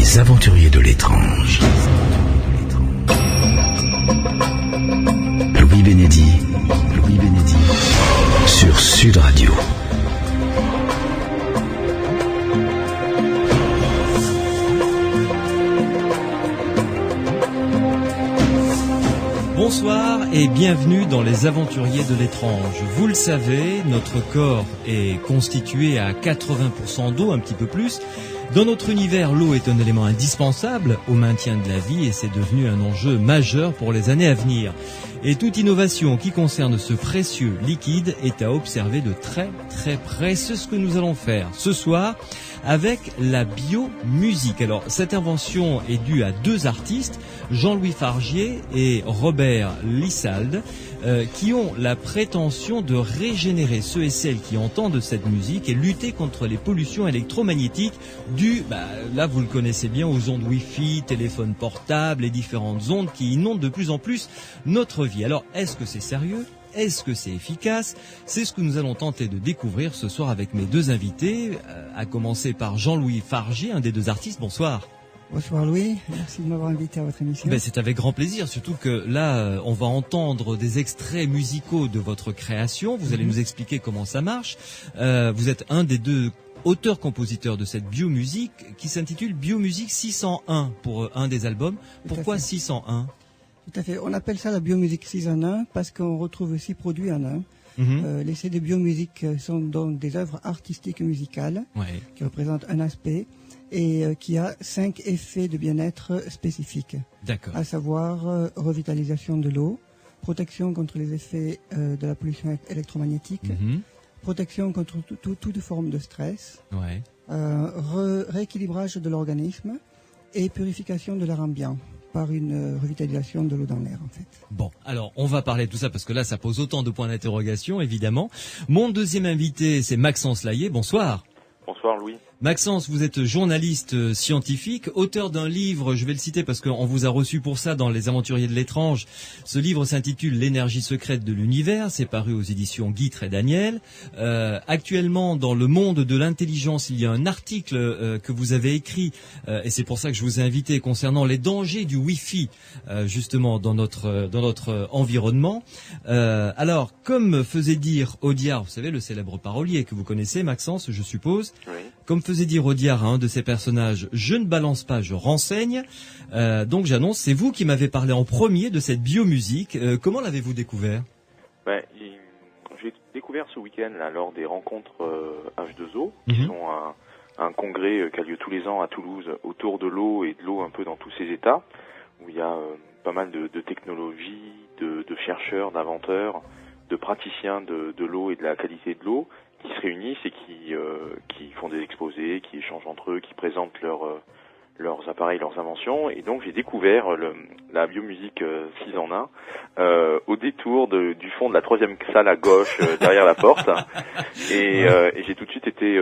Les aventuriers de l'étrange. Louis Bénédy sur Sud Radio. Bonsoir et bienvenue dans les aventuriers de l'étrange. Vous le savez, notre corps est constitué à 80% d'eau, un petit peu plus. Dans notre univers, l'eau est un élément indispensable au maintien de la vie et c'est devenu un enjeu majeur pour les années à venir. Et toute innovation qui concerne ce précieux liquide est à observer de très très près. C'est ce que nous allons faire ce soir avec la biomusique. Alors, cette invention est due à deux artistes, Jean-Louis Fargier et Robert Lissalde, qui ont la prétention de régénérer ceux et celles qui entendent cette musique et lutter contre les pollutions électromagnétiques dues, là vous le connaissez bien, aux ondes Wi-Fi, téléphones portables et différentes ondes qui inondent de plus en plus notre vie. Alors, est-ce que c'est sérieux ? Est-ce que c'est efficace ? C'est ce que nous allons tenter de découvrir ce soir avec mes deux invités, à commencer par Jean-Louis Fargier, un des deux artistes. Bonsoir. Bonsoir Louis, merci de m'avoir invité à votre émission. C'est avec grand plaisir, surtout que là, on va entendre des extraits musicaux de votre création. Vous allez nous expliquer comment ça marche. Vous êtes un des deux auteurs-compositeurs de cette biomusique qui s'intitule Biomusique 601 pour un des albums. Pourquoi 601 ? Tout à fait. On appelle ça la biomusique 6 en 1 parce qu'on retrouve 6 produits en un. Les CD biomusique sont donc des œuvres artistiques musicales qui représentent un aspect et qui a 5 effets de bien-être spécifiques. D'accord. À savoir revitalisation de l'eau, protection contre les effets de la pollution électromagnétique, protection contre toute forme de stress, rééquilibrage de l'organisme et purification de l'air ambiant par une revitalisation de l'eau dans l'air, en fait. Bon, alors, on va parler de tout ça parce que là, ça pose autant de points d'interrogation, évidemment. Mon deuxième invité, c'est Maxence Laillé. Bonsoir. Bonsoir, Louis. Maxence, vous êtes journaliste scientifique, auteur d'un livre, je vais le citer parce qu'on vous a reçu pour ça dans Les Aventuriers de l'étrange. Ce livre s'intitule L'énergie secrète de l'univers, c'est paru aux éditions Guitre et Daniel. Actuellement, dans Le Monde de l'intelligence, il y a un article que vous avez écrit, et c'est pour ça que je vous ai invité, concernant les dangers du Wi-Fi, justement, dans notre environnement. Alors, comme faisait dire Audiard, vous savez, le célèbre parolier que vous connaissez, Maxence, je suppose, comme faisait dire Audiard à un de ses personnages, je ne balance pas, je renseigne. Donc j'annonce, c'est vous qui m'avez parlé en premier de cette biomusique. Comment l'avez-vous découvert ? J'ai découvert ce week-end là, lors des rencontres H2O, qui sont un congrès qui a lieu tous les ans à Toulouse autour de l'eau et de l'eau un peu dans tous ses états, où il y a pas mal de technologies, de chercheurs, d'inventeurs, de praticiens de l'eau et de la qualité de l'eau, qui se réunissent et qui font des exposés, qui échangent entre eux, qui présentent leurs appareils, leurs inventions. Et donc j'ai découvert la biomusique 6 en 1 au détour du fond de la 3e salle à gauche, derrière la porte. Et j'ai tout de suite été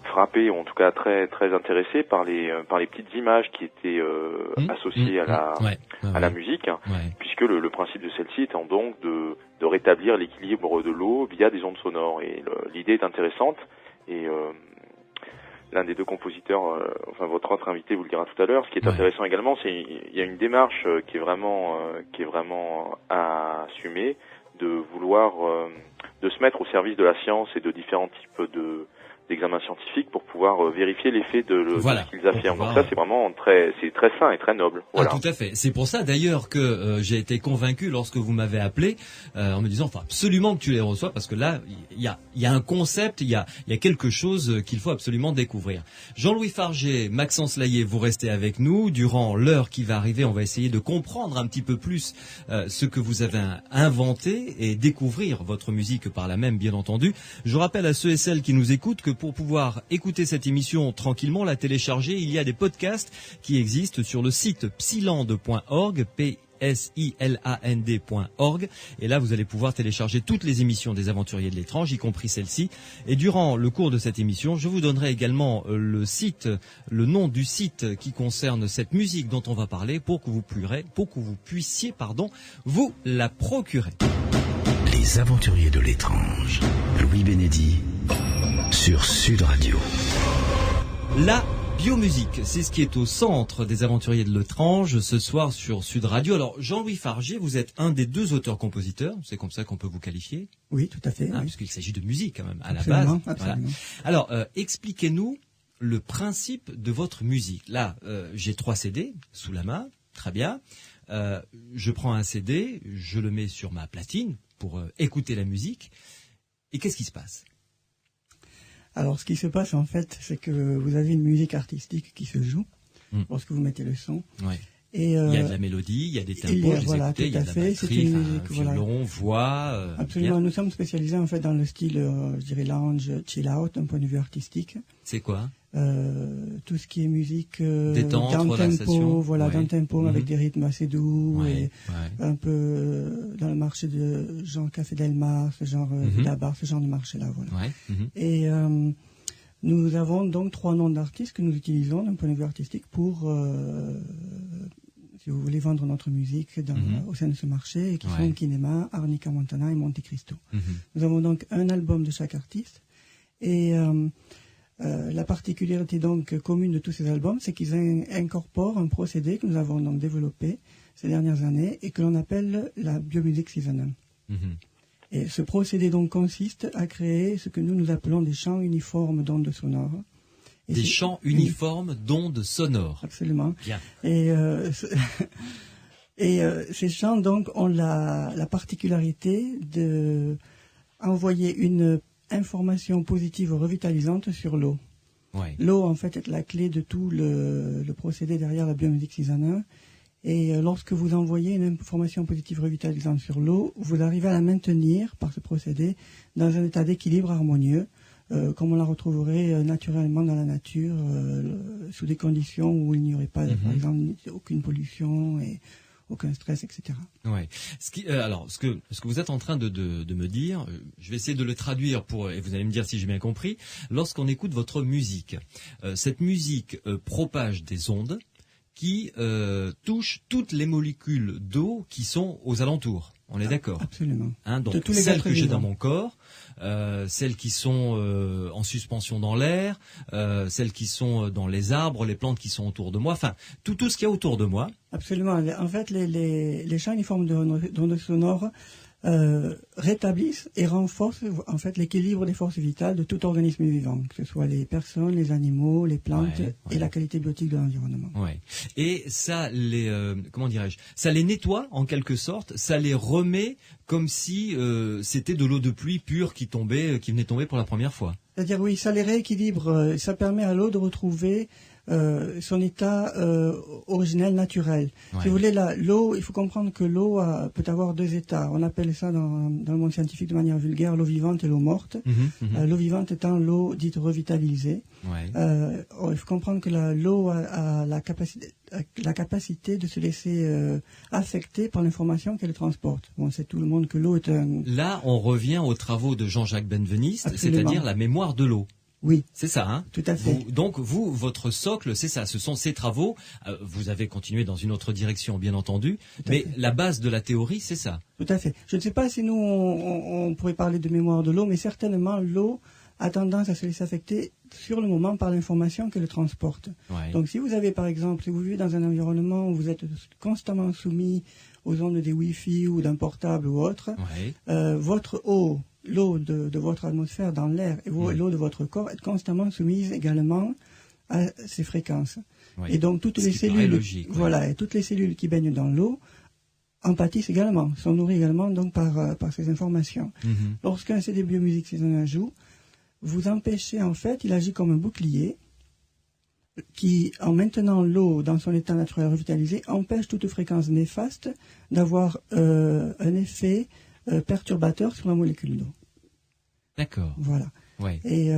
frappé, ou en tout cas très très intéressé par les petites images qui étaient associées à la musique, puisque le principe de celle-ci étant donc de rétablir l'équilibre de l'eau via des ondes sonores. Et l'idée est intéressante, et l'un des deux compositeurs, votre autre invité vous le dira tout à l'heure, ce qui est intéressant également, c'est il y a une démarche qui est vraiment à assumer, de vouloir de se mettre au service de la science et de différents types d'examens scientifiques pour pouvoir vérifier l'effet de ce qu'ils affirment. Donc ça, c'est vraiment très sain et très noble. Voilà. Ah, tout à fait. C'est pour ça d'ailleurs que j'ai été convaincu lorsque vous m'avez appelé en me disant, absolument que tu les reçois, parce que là, il y a un concept, il y a quelque chose qu'il faut absolument découvrir. Jean-Louis Fargier, Maxence Laillé, vous restez avec nous. Durant l'heure qui va arriver, on va essayer de comprendre un petit peu plus ce que vous avez inventé et découvrir votre musique par là même, bien entendu. Je rappelle à ceux et celles qui nous écoutent que pour pouvoir écouter cette émission tranquillement, la télécharger, il y a des podcasts qui existent sur le site psiland.org, siland.org, et là vous allez pouvoir télécharger toutes les émissions des Aventuriers de l'étrange, y compris celle-ci. Et durant le cours de cette émission, je vous donnerai également le nom du site qui concerne cette musique dont on va parler pour que vous puissiez vous la procurer. Les Aventuriers de l'étrange, Louis Bénédy sur Sud Radio. La Biomusique, c'est ce qui est au centre des Aventuriers de l'étrange ce soir sur Sud Radio. Alors Jean-Louis Fargier, vous êtes un des deux auteurs-compositeurs, c'est comme ça qu'on peut vous qualifier? Oui, tout à fait. Oui. Parce qu'il s'agit de musique quand même, à absolument, la base. Absolument. Voilà. Alors, expliquez-nous le principe de votre musique. Là, j'ai 3 CD sous la main, très bien. Je prends un CD, je le mets sur ma platine pour écouter la musique. Et qu'est-ce qui se passe? Alors, ce qui se passe, en fait, c'est que vous avez une musique artistique qui se joue lorsque vous mettez le son. Ouais. Et, il y a de la mélodie, il y a des tempos, voilà, tout à fait. C'est une musique, violon, voix. Absolument. Nous sommes spécialisés, en fait, dans le style, je dirais, lounge, chill out, d'un point de vue artistique. C'est quoi? Tout ce qui est musique détente, down tempo, voilà, down tempo avec des rythmes assez doux et un peu dans le marché de genre Café Del Mar, ce genre Dabar, ce genre de marché-là, voilà. Et nous avons donc 3 noms d'artistes que nous utilisons d'un point de vue artistique pour, si vous voulez, vendre notre musique au sein de ce marché, et qui sont Kinema, Arnica Montana et Monte Cristo. Nous avons donc un album de chaque artiste et la particularité donc commune de tous ces albums, c'est qu'ils incorporent un procédé que nous avons donc développé ces dernières années et que l'on appelle la Biomusic Season 1. Et ce procédé donc consiste à créer ce que nous appelons des champs uniformes d'ondes sonores. Et des champs uniformes d'ondes sonores. Absolument. Bien. Et ces champs donc ont la particularité de envoyer une information positive revitalisante sur l'eau. L'eau, en fait, est la clé de tout le procédé derrière la Biomusic Season 1. Et lorsque vous envoyez une information positive revitalisante sur l'eau, vous arrivez à la maintenir par ce procédé dans un état d'équilibre harmonieux, comme on la retrouverait naturellement dans la nature, sous des conditions où il n'y aurait pas, par exemple, aucune pollution et aucun stress, etc. Ouais. Alors, ce que vous êtes en train de me dire, je vais essayer de le traduire et vous allez me dire si j'ai bien compris. Lorsqu'on écoute votre musique, cette musique propage des ondes qui touchent toutes les molécules d'eau qui sont aux alentours. On est d'accord? Absolument. Donc celles que j'ai dans mon corps, celles qui sont en suspension dans l'air, celles qui sont dans les arbres, les plantes qui sont autour de moi, enfin tout ce qu'il y a autour de moi. Absolument. En fait, les champs uniformes d'ondes sonores rétablissent et renforcent en fait l'équilibre des forces vitales de tout organisme vivant, que ce soit les personnes, les animaux, les plantes et la qualité biotique de l'environnement. Et ça ça les nettoie en quelque sorte, ça les remet comme si c'était de l'eau de pluie pure qui venait tomber pour la première fois. C'est-à-dire oui, ça les rééquilibre, ça permet à l'eau de retrouver son état originel, naturel. Si vous voulez, l'eau, il faut comprendre que l'eau peut avoir 2 états. On appelle ça dans le monde scientifique de manière vulgaire l'eau vivante et l'eau morte. L'eau vivante étant l'eau dite revitalisée. Il faut comprendre que l'eau a la capacité de se laisser affecter par l'information qu'elle transporte. Bon, c'est tout le monde que l'eau est un... Là, on revient aux travaux de Jean-Jacques Benveniste, c'est-à-dire la mémoire de l'eau. Oui. C'est ça, hein? Tout à fait. Donc, votre socle, c'est ça. Ce sont ces travaux. Vous avez continué dans une autre direction, bien entendu. Mais la base de la théorie, c'est ça. Tout à fait. Je ne sais pas si nous, on pourrait parler de mémoire de l'eau, mais certainement, l'eau a tendance à se laisser affecter sur le moment par l'information qu'elle transporte. Donc, si vous avez, par exemple, si vous vivez dans un environnement où vous êtes constamment soumis aux ondes des Wi-Fi ou d'un portable ou autre, votre eau, l'eau de votre atmosphère dans l'air et l'eau de votre corps est constamment soumise également à ces fréquences. Et donc toutes les cellules, et toutes les cellules qui baignent dans l'eau en pâtissent également, sont nourries également donc par ces informations. Lorsqu'un CD Biomusic Season 1 joue, vous empêchez en fait, il agit comme un bouclier qui, en maintenant l'eau dans son état naturel revitalisé, empêche toute fréquence néfaste d'avoir un effet perturbateur sur la molécule d'eau. D'accord. Voilà. Et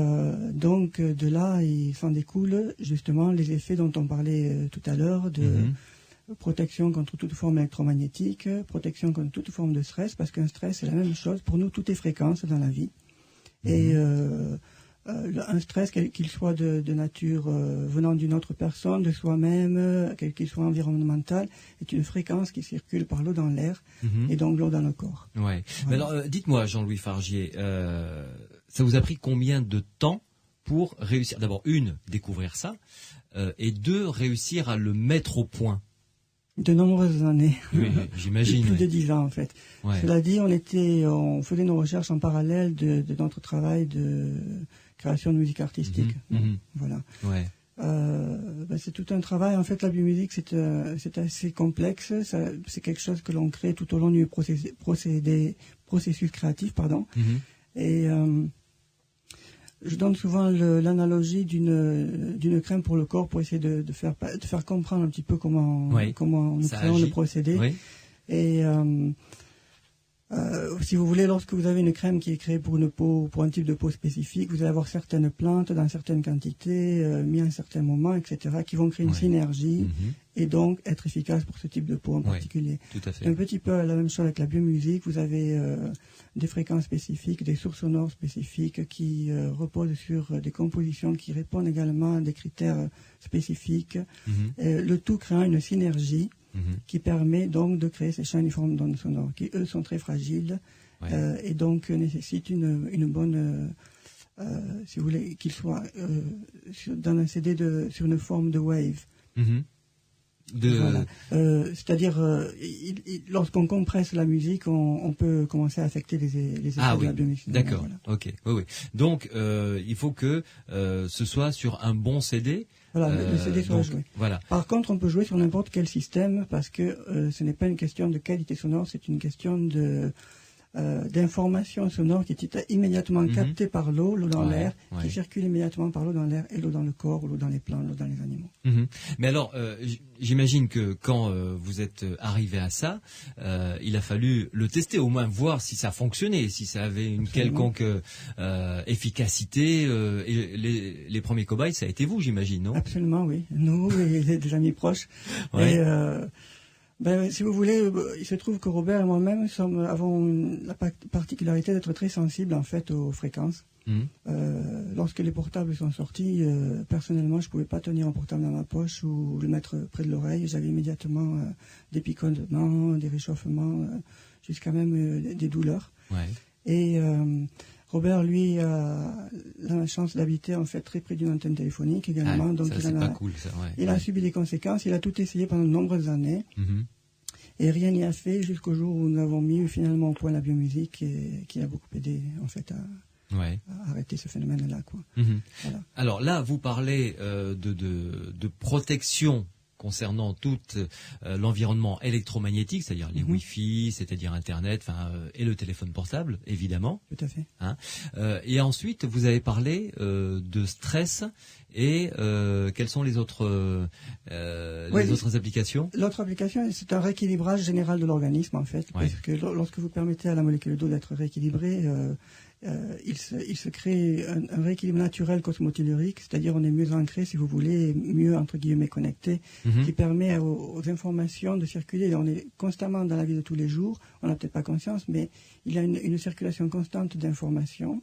donc de là, il s'en découle justement les effets dont on parlait tout à l'heure de protection contre toute forme électromagnétique, protection contre toute forme de stress, parce qu'un stress c'est la même chose. Pour nous, tout est fréquence dans la vie. Et un stress, quel qu'il soit de nature venant d'une autre personne, de soi-même, quel qu'il soit environnemental, est une fréquence qui circule par l'eau dans l'air et donc l'eau dans le corps. Ouais. Mais alors, dites-moi, Jean-Louis Fargier, ça vous a pris combien de temps pour réussir, d'abord, découvrir ça, et deux, réussir à le mettre au point. De nombreuses années. Oui, j'imagine. Plus de 10 ans, en fait. Ouais. Cela dit, on faisait nos recherches en parallèle de notre travail de création de musique artistique. Voilà. Ouais. C'est tout un travail. En fait, la biomusique, c'est assez complexe. C'est quelque chose que l'on crée tout au long du processus créatif, pardon. Et je donne souvent l'analogie d'une crème pour le corps pour essayer de faire comprendre un petit peu comment nous créons le procédé. Oui. Et si vous voulez, lorsque vous avez une crème qui est créée pour un type de peau spécifique, vous allez avoir certaines plantes dans certaines quantités, mis à un certain moment, etc., qui vont créer une synergie et donc être efficaces pour ce type de peau en particulier. Tout à fait. Un petit peu la même chose avec la biomusique. Vous avez des fréquences spécifiques, des sources sonores spécifiques qui reposent sur des compositions qui répondent également à des critères spécifiques. Le tout créant une synergie qui permet donc de créer ces champs uniformes d'ondes sonores, qui eux sont très fragiles et donc nécessitent une bonne, si vous voulez, qu'ils soient dans un CD sur une forme de wave. Voilà. C'est-à-dire, lorsqu'on compresse la musique, on peut commencer à affecter les effets de la biomusique. D'accord. Voilà. Ok. Oui. Donc, il faut que ce soit sur un bon CD. Voilà, le CD soit joué. Voilà. Par contre, on peut jouer sur n'importe quel système parce que ce n'est pas une question de qualité sonore, c'est une question d'information sonore qui est immédiatement captée par l'eau dans l'air, qui circule immédiatement par l'eau dans l'air et l'eau dans le corps, ou l'eau dans les plantes, l'eau dans les animaux. Mais alors, j'imagine que quand vous êtes arrivé à ça, il a fallu le tester, au moins voir si ça fonctionnait, si ça avait une quelconque efficacité. Et les premiers cobayes, ça a été vous, j'imagine, non? Absolument, oui. Nous et des amis proches. Et, si vous voulez, il se trouve que Robert et moi-même avons la particularité d'être très sensibles en fait aux fréquences. Lorsque les portables sont sortis, personnellement, je ne pouvais pas tenir un portable dans ma poche ou le mettre près de l'oreille. J'avais immédiatement des picotements, des réchauffements, jusqu'à même des douleurs. Et Robert, lui, a la chance d'habiter en fait très près d'une antenne téléphonique également. Donc il a subi des conséquences. Il a tout essayé pendant de nombreuses années. Et rien n'y a fait jusqu'au jour où nous avons mis finalement au point la biomusique et qui a beaucoup aidé en fait à arrêter ce phénomène-là. Voilà. Alors là, vous parlez de protection concernant tout l'environnement électromagnétique, c'est-à-dire les Wi-Fi, c'est-à-dire Internet, et le téléphone portable, évidemment. Tout à fait. Et ensuite, vous avez parlé de stress et quelles sont les autres applications? L'autre application, c'est un rééquilibrage général de l'organisme, en fait. Parce que lorsque vous permettez à la molécule d'eau d'être rééquilibrée, il se crée un rééquilibre naturel cosmotellurique, c'est-à-dire on est mieux ancré, si vous voulez, mieux entre guillemets connecté, qui permet aux informations de circuler. On est constamment dans la vie de tous les jours, on n'a peut-être pas conscience, mais il y a une circulation constante d'informations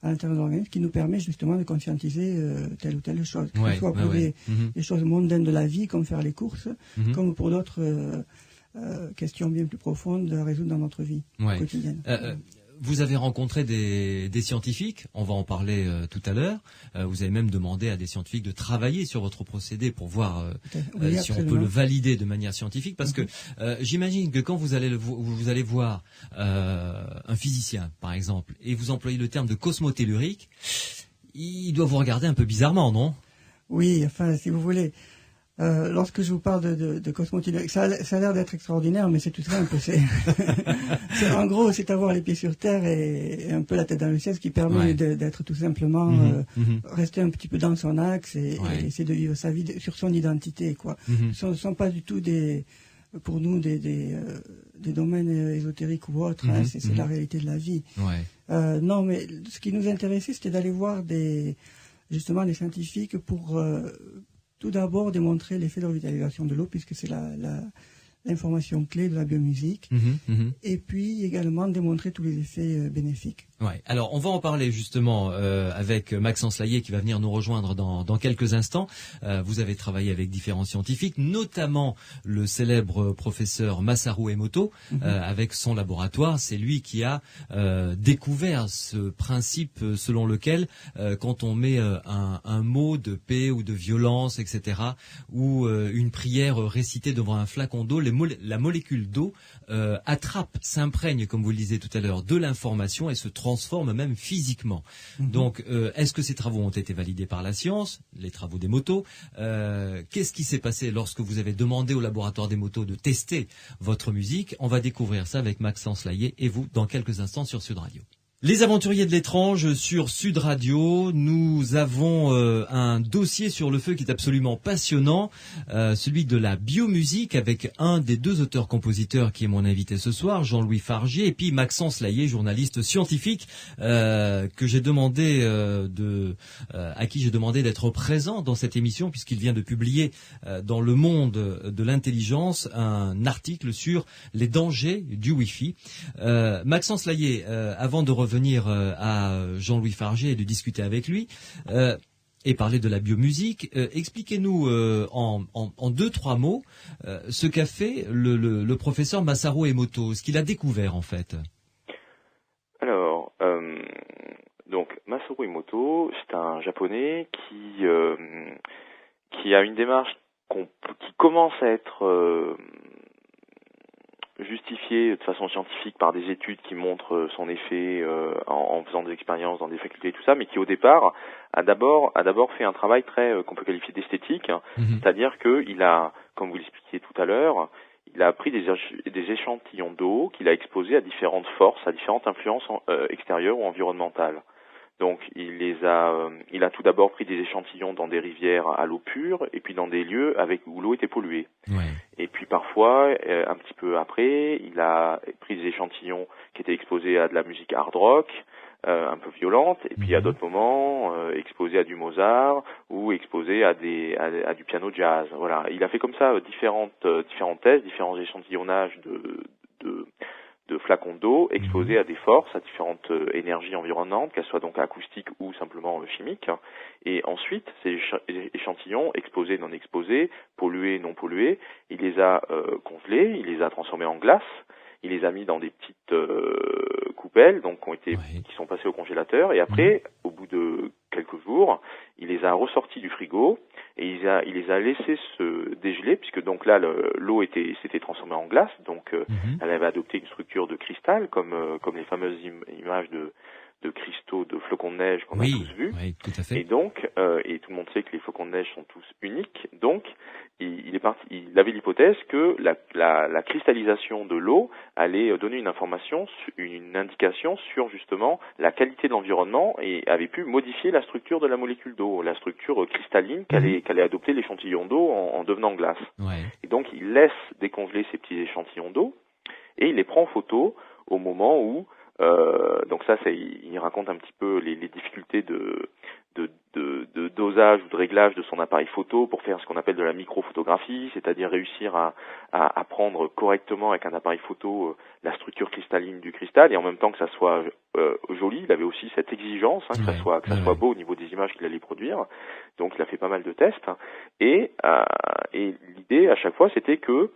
à l'intérieur de l'organisme qui nous permet justement de conscientiser telle ou telle chose, que ce soit pour des choses mondaines de la vie, comme faire les courses, comme pour d'autres questions bien plus profondes à résoudre dans notre vie quotidienne. Vous avez rencontré des scientifiques, on va en parler tout à l'heure. Vous avez même demandé à des scientifiques de travailler sur votre procédé pour voir si on peut le valider de manière scientifique. Parce que j'imagine que quand vous allez voir un physicien, par exemple, et vous employez le terme de cosmotellurique, il doit vous regarder un peu bizarrement, non? Oui, enfin, si vous voulez... lorsque je vous parle de cosmotellurique, ça a l'air d'être extraordinaire, mais c'est tout simple. En gros, c'est avoir les pieds sur terre et un peu la tête dans le ciel, ce qui permet d'être tout simplement rester un petit peu dans son axe et essayer de vivre sa vie sur son identité, quoi. Ce ne sont pas du tout pour nous des domaines ésotériques ou autres. C'est la réalité de la vie. Non, mais ce qui nous intéressait, c'était d'aller voir justement des scientifiques pour tout d'abord démontrer l'effet de revitalisation de l'eau, puisque c'est l'information clé de la biomusique, et puis également démontrer tous les effets bénéfiques. Ouais. Alors, on va en parler justement avec Maxence Laillé qui va venir nous rejoindre dans quelques instants. Vous avez travaillé avec différents scientifiques, notamment le célèbre professeur Masaru Emoto, avec son laboratoire. C'est lui qui a découvert ce principe selon lequel, quand on met un mot de paix ou de violence, etc., ou une prière récitée devant un flacon d'eau, la molécule d'eau s'imprègne, comme vous le disiez tout à l'heure, de l'information et se transforme même physiquement. Donc, est-ce que ces travaux ont été validés par la science, les travaux d'Emoto? Qu'est-ce qui s'est passé lorsque vous avez demandé au laboratoire d'Emoto de tester votre musique? On va découvrir ça avec Maxence Laillé et vous dans quelques instants sur Sud Radio. Les aventuriers de l'étrange sur Sud Radio, nous avons un dossier sur le feu qui est absolument passionnant, celui de la biomusique avec un des deux auteurs-compositeurs qui est mon invité ce soir, Jean-Louis Fargier, et puis Maxence Laillé, journaliste scientifique à qui j'ai demandé d'être présent dans cette émission puisqu'il vient de publier dans Le Monde de l'intelligence un article sur les dangers du Wi-Fi. Maxence Laillé, avant de revenir à Jean-Louis Fargier et de discuter avec lui et parler de la biomusique, expliquez-nous en 2-3 mots ce qu'a fait le professeur Masaru Emoto, ce qu'il a découvert en fait. Alors, donc Masaru Emoto, c'est un japonais qui a une démarche qui commence à être justifié de façon scientifique par des études qui montrent son effet en faisant des expériences dans des facultés et tout ça, mais qui au départ a d'abord fait un travail très qu'on peut qualifier d'esthétique, c'est-à-dire que il a, comme vous l'expliquiez tout à l'heure, il a pris des échantillons d'eau qu'il a exposés à différentes forces, à différentes influences extérieures ou environnementales. Donc il a tout d'abord pris des échantillons dans des rivières à l'eau pure et puis dans des lieux où l'eau était polluée. Ouais. Et puis parfois, un petit peu après, il a pris des échantillons qui étaient exposés à de la musique hard rock, un peu violente, et puis à d'autres moments exposés à du Mozart ou exposés à du piano jazz. Voilà, il a fait comme ça différents tests, différents échantillonnages de flacons d'eau exposés à des forces, à différentes énergies environnantes, qu'elles soient donc acoustiques ou simplement chimiques. Et ensuite, ces échantillons, exposés, non exposés, pollués, non pollués, il les a congelés, il les a transformés en glace, il les a mis dans des petites coupelles, donc qui sont passées au congélateur, et après, au bout de quelques jours, il les a ressortis du frigo, et il les a laissés se dégeler, puisque donc là, l'eau s'était transformée en glace, donc elle avait adopté une structure de cristal, comme les fameuses images de cristaux, de flocons de neige qu'on a tous vus. Oui, tout à fait. Et donc, et tout le monde sait que les flocons de neige sont tous uniques, donc il avait l'hypothèse que la cristallisation de l'eau allait donner une indication sur justement la qualité de l'environnement et avait pu modifier la structure de la molécule d'eau, la structure cristalline qu'allait adopter l'échantillon d'eau en devenant glace. Ouais. Et donc il laisse décongeler ces petits échantillons d'eau et il les prend en photo au moment où donc ça, il raconte un petit peu les difficultés de dosage ou de réglage de son appareil photo pour faire ce qu'on appelle de la microphotographie, c'est-à-dire réussir à prendre correctement avec un appareil photo la structure cristalline du cristal et en même temps que ça soit joli. Il avait aussi cette exigence que ça soit beau au niveau des images qu'il allait produire. Donc il a fait pas mal de tests et l'idée à chaque fois c'était que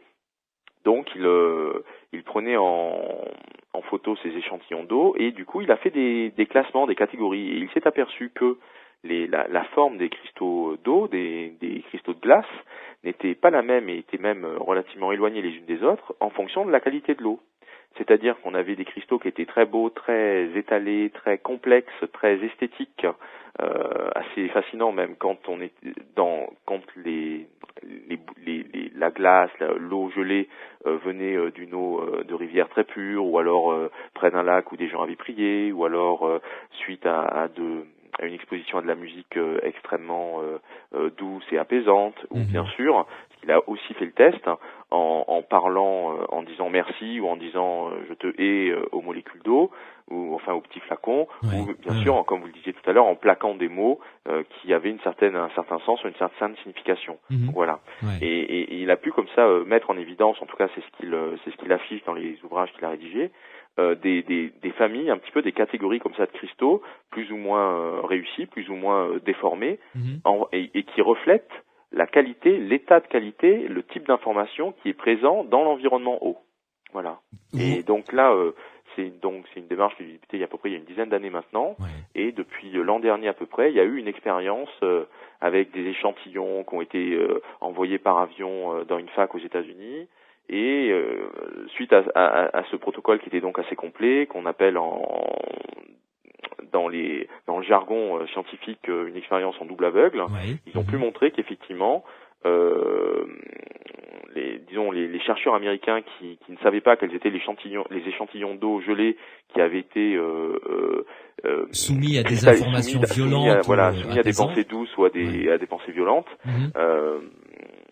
donc il prenait en photo ces échantillons d'eau et du coup il a fait des classements, des catégories et il s'est aperçu que la forme des cristaux d'eau, des cristaux de glace n'était pas la même et était même relativement éloignés les unes des autres en fonction de la qualité de l'eau. C'est-à-dire qu'on avait des cristaux qui étaient très beaux, très étalés, très complexes, très esthétiques, assez fascinants même quand la glace, l'eau gelée venait d'une eau de rivière très pure, ou alors près d'un lac où des gens avaient prié, ou alors suite à une exposition à de la musique extrêmement douce et apaisante, ou bien sûr, il a aussi fait le test en parlant, en disant merci ou en disant je te hais aux molécules d'eau ou enfin aux petits flacons, ou bien sûr, comme vous le disiez tout à l'heure, en plaquant des mots qui avaient un certain sens ou une certaine signification. Voilà. Et il a pu comme ça mettre en évidence, en tout cas c'est ce qu'il affiche dans les ouvrages qu'il a rédigés, des familles, un petit peu des catégories comme ça de cristaux, plus ou moins réussis, plus ou moins déformés, et qui reflètent la qualité, l'état de qualité, le type d'information qui est présent dans l'environnement eau. Voilà. Et donc là, c'est une démarche qui a débuté il y a à peu près une dizaine d'années maintenant. Ouais. Et depuis l'an dernier à peu près, il y a eu une expérience avec des échantillons qui ont été envoyés par avion dans une fac aux États-Unis. Et suite à ce protocole qui était donc assez complet, qu'on appelle dans le jargon scientifique une expérience en double aveugle, ils ont pu montrer qu'effectivement les chercheurs américains qui ne savaient pas quels étaient les échantillons d'eau gelée qui avaient été soumis à des informations violentes, soumis à des pensées douces ou à des pensées violentes.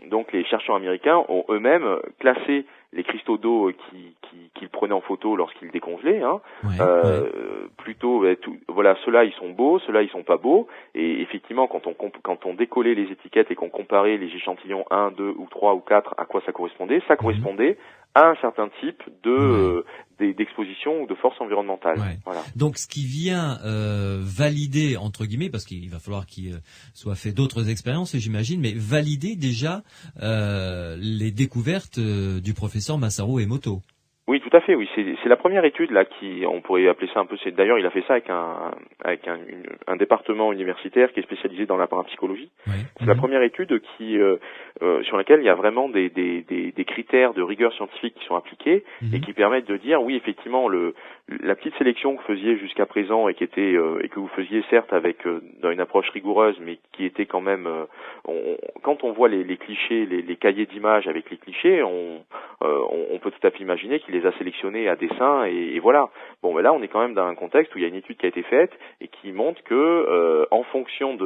Donc les chercheurs américains ont eux-mêmes classé les cristaux d'eau qu'ils prenaient en photo lorsqu'ils décongelaient, plutôt, ceux-là ils sont beaux, ceux-là ils sont pas beaux, et effectivement quand on décollait les étiquettes et qu'on comparait les échantillons 1, 2 ou 3 ou 4 à quoi ça correspondait à un certain type d'exposition ou de force environnementale. Ouais. Voilà. Donc ce qui vient valider, entre guillemets, parce qu'il va falloir qu'il soit fait d'autres expériences, j'imagine, mais valider déjà les découvertes du professeur Masaru Emoto. Oui, tout à fait. Oui, c'est la première étude là on pourrait appeler ça un peu. D'ailleurs, il a fait ça avec un département universitaire qui est spécialisé dans la parapsychologie. C'est la première étude sur laquelle il y a vraiment des critères de rigueur scientifique qui sont appliqués et qui permettent de dire oui, effectivement, la petite sélection que vous faisiez jusqu'à présent et que vous faisiez certes dans une approche rigoureuse, mais qui était quand même quand on voit les clichés, les cahiers d'images avec les clichés, on peut tout à fait imaginer qu'il les a sélectionnés à dessein et voilà. Bon, mais là on est quand même dans un contexte où il y a une étude qui a été faite et qui montre que en fonction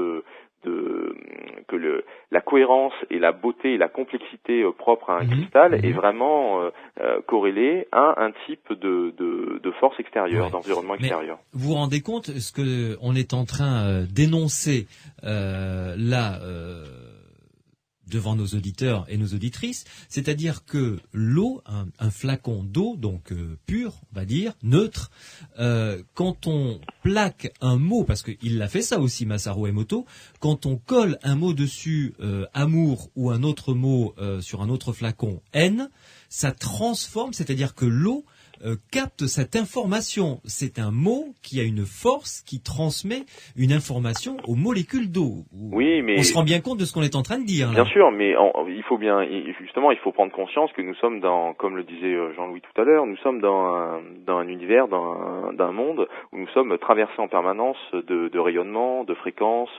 la cohérence et la beauté et la complexité propre à un cristal est vraiment corrélée à un type de force extérieure, d'environnement extérieur. Mais vous vous rendez compte ce que on est en train d'énoncer là devant nos auditeurs et nos auditrices, c'est-à-dire que l'eau, un flacon d'eau, donc pur, on va dire, neutre, quand on plaque un mot, parce qu'il l'a fait ça aussi, Masaru Emoto, quand on colle un mot dessus, amour, ou un autre mot sur un autre flacon, haine, ça transforme, c'est-à-dire que l'eau capte cette information. C'est un mot qui a une force qui transmet une information aux molécules d'eau. Oui, mais on se rend bien compte de ce qu'on est en train de dire. Bien sûr, mais il faut prendre conscience que nous sommes comme le disait Jean-Louis tout à l'heure, nous sommes dans un univers, dans un monde où nous sommes traversés en permanence de rayonnements, de fréquences,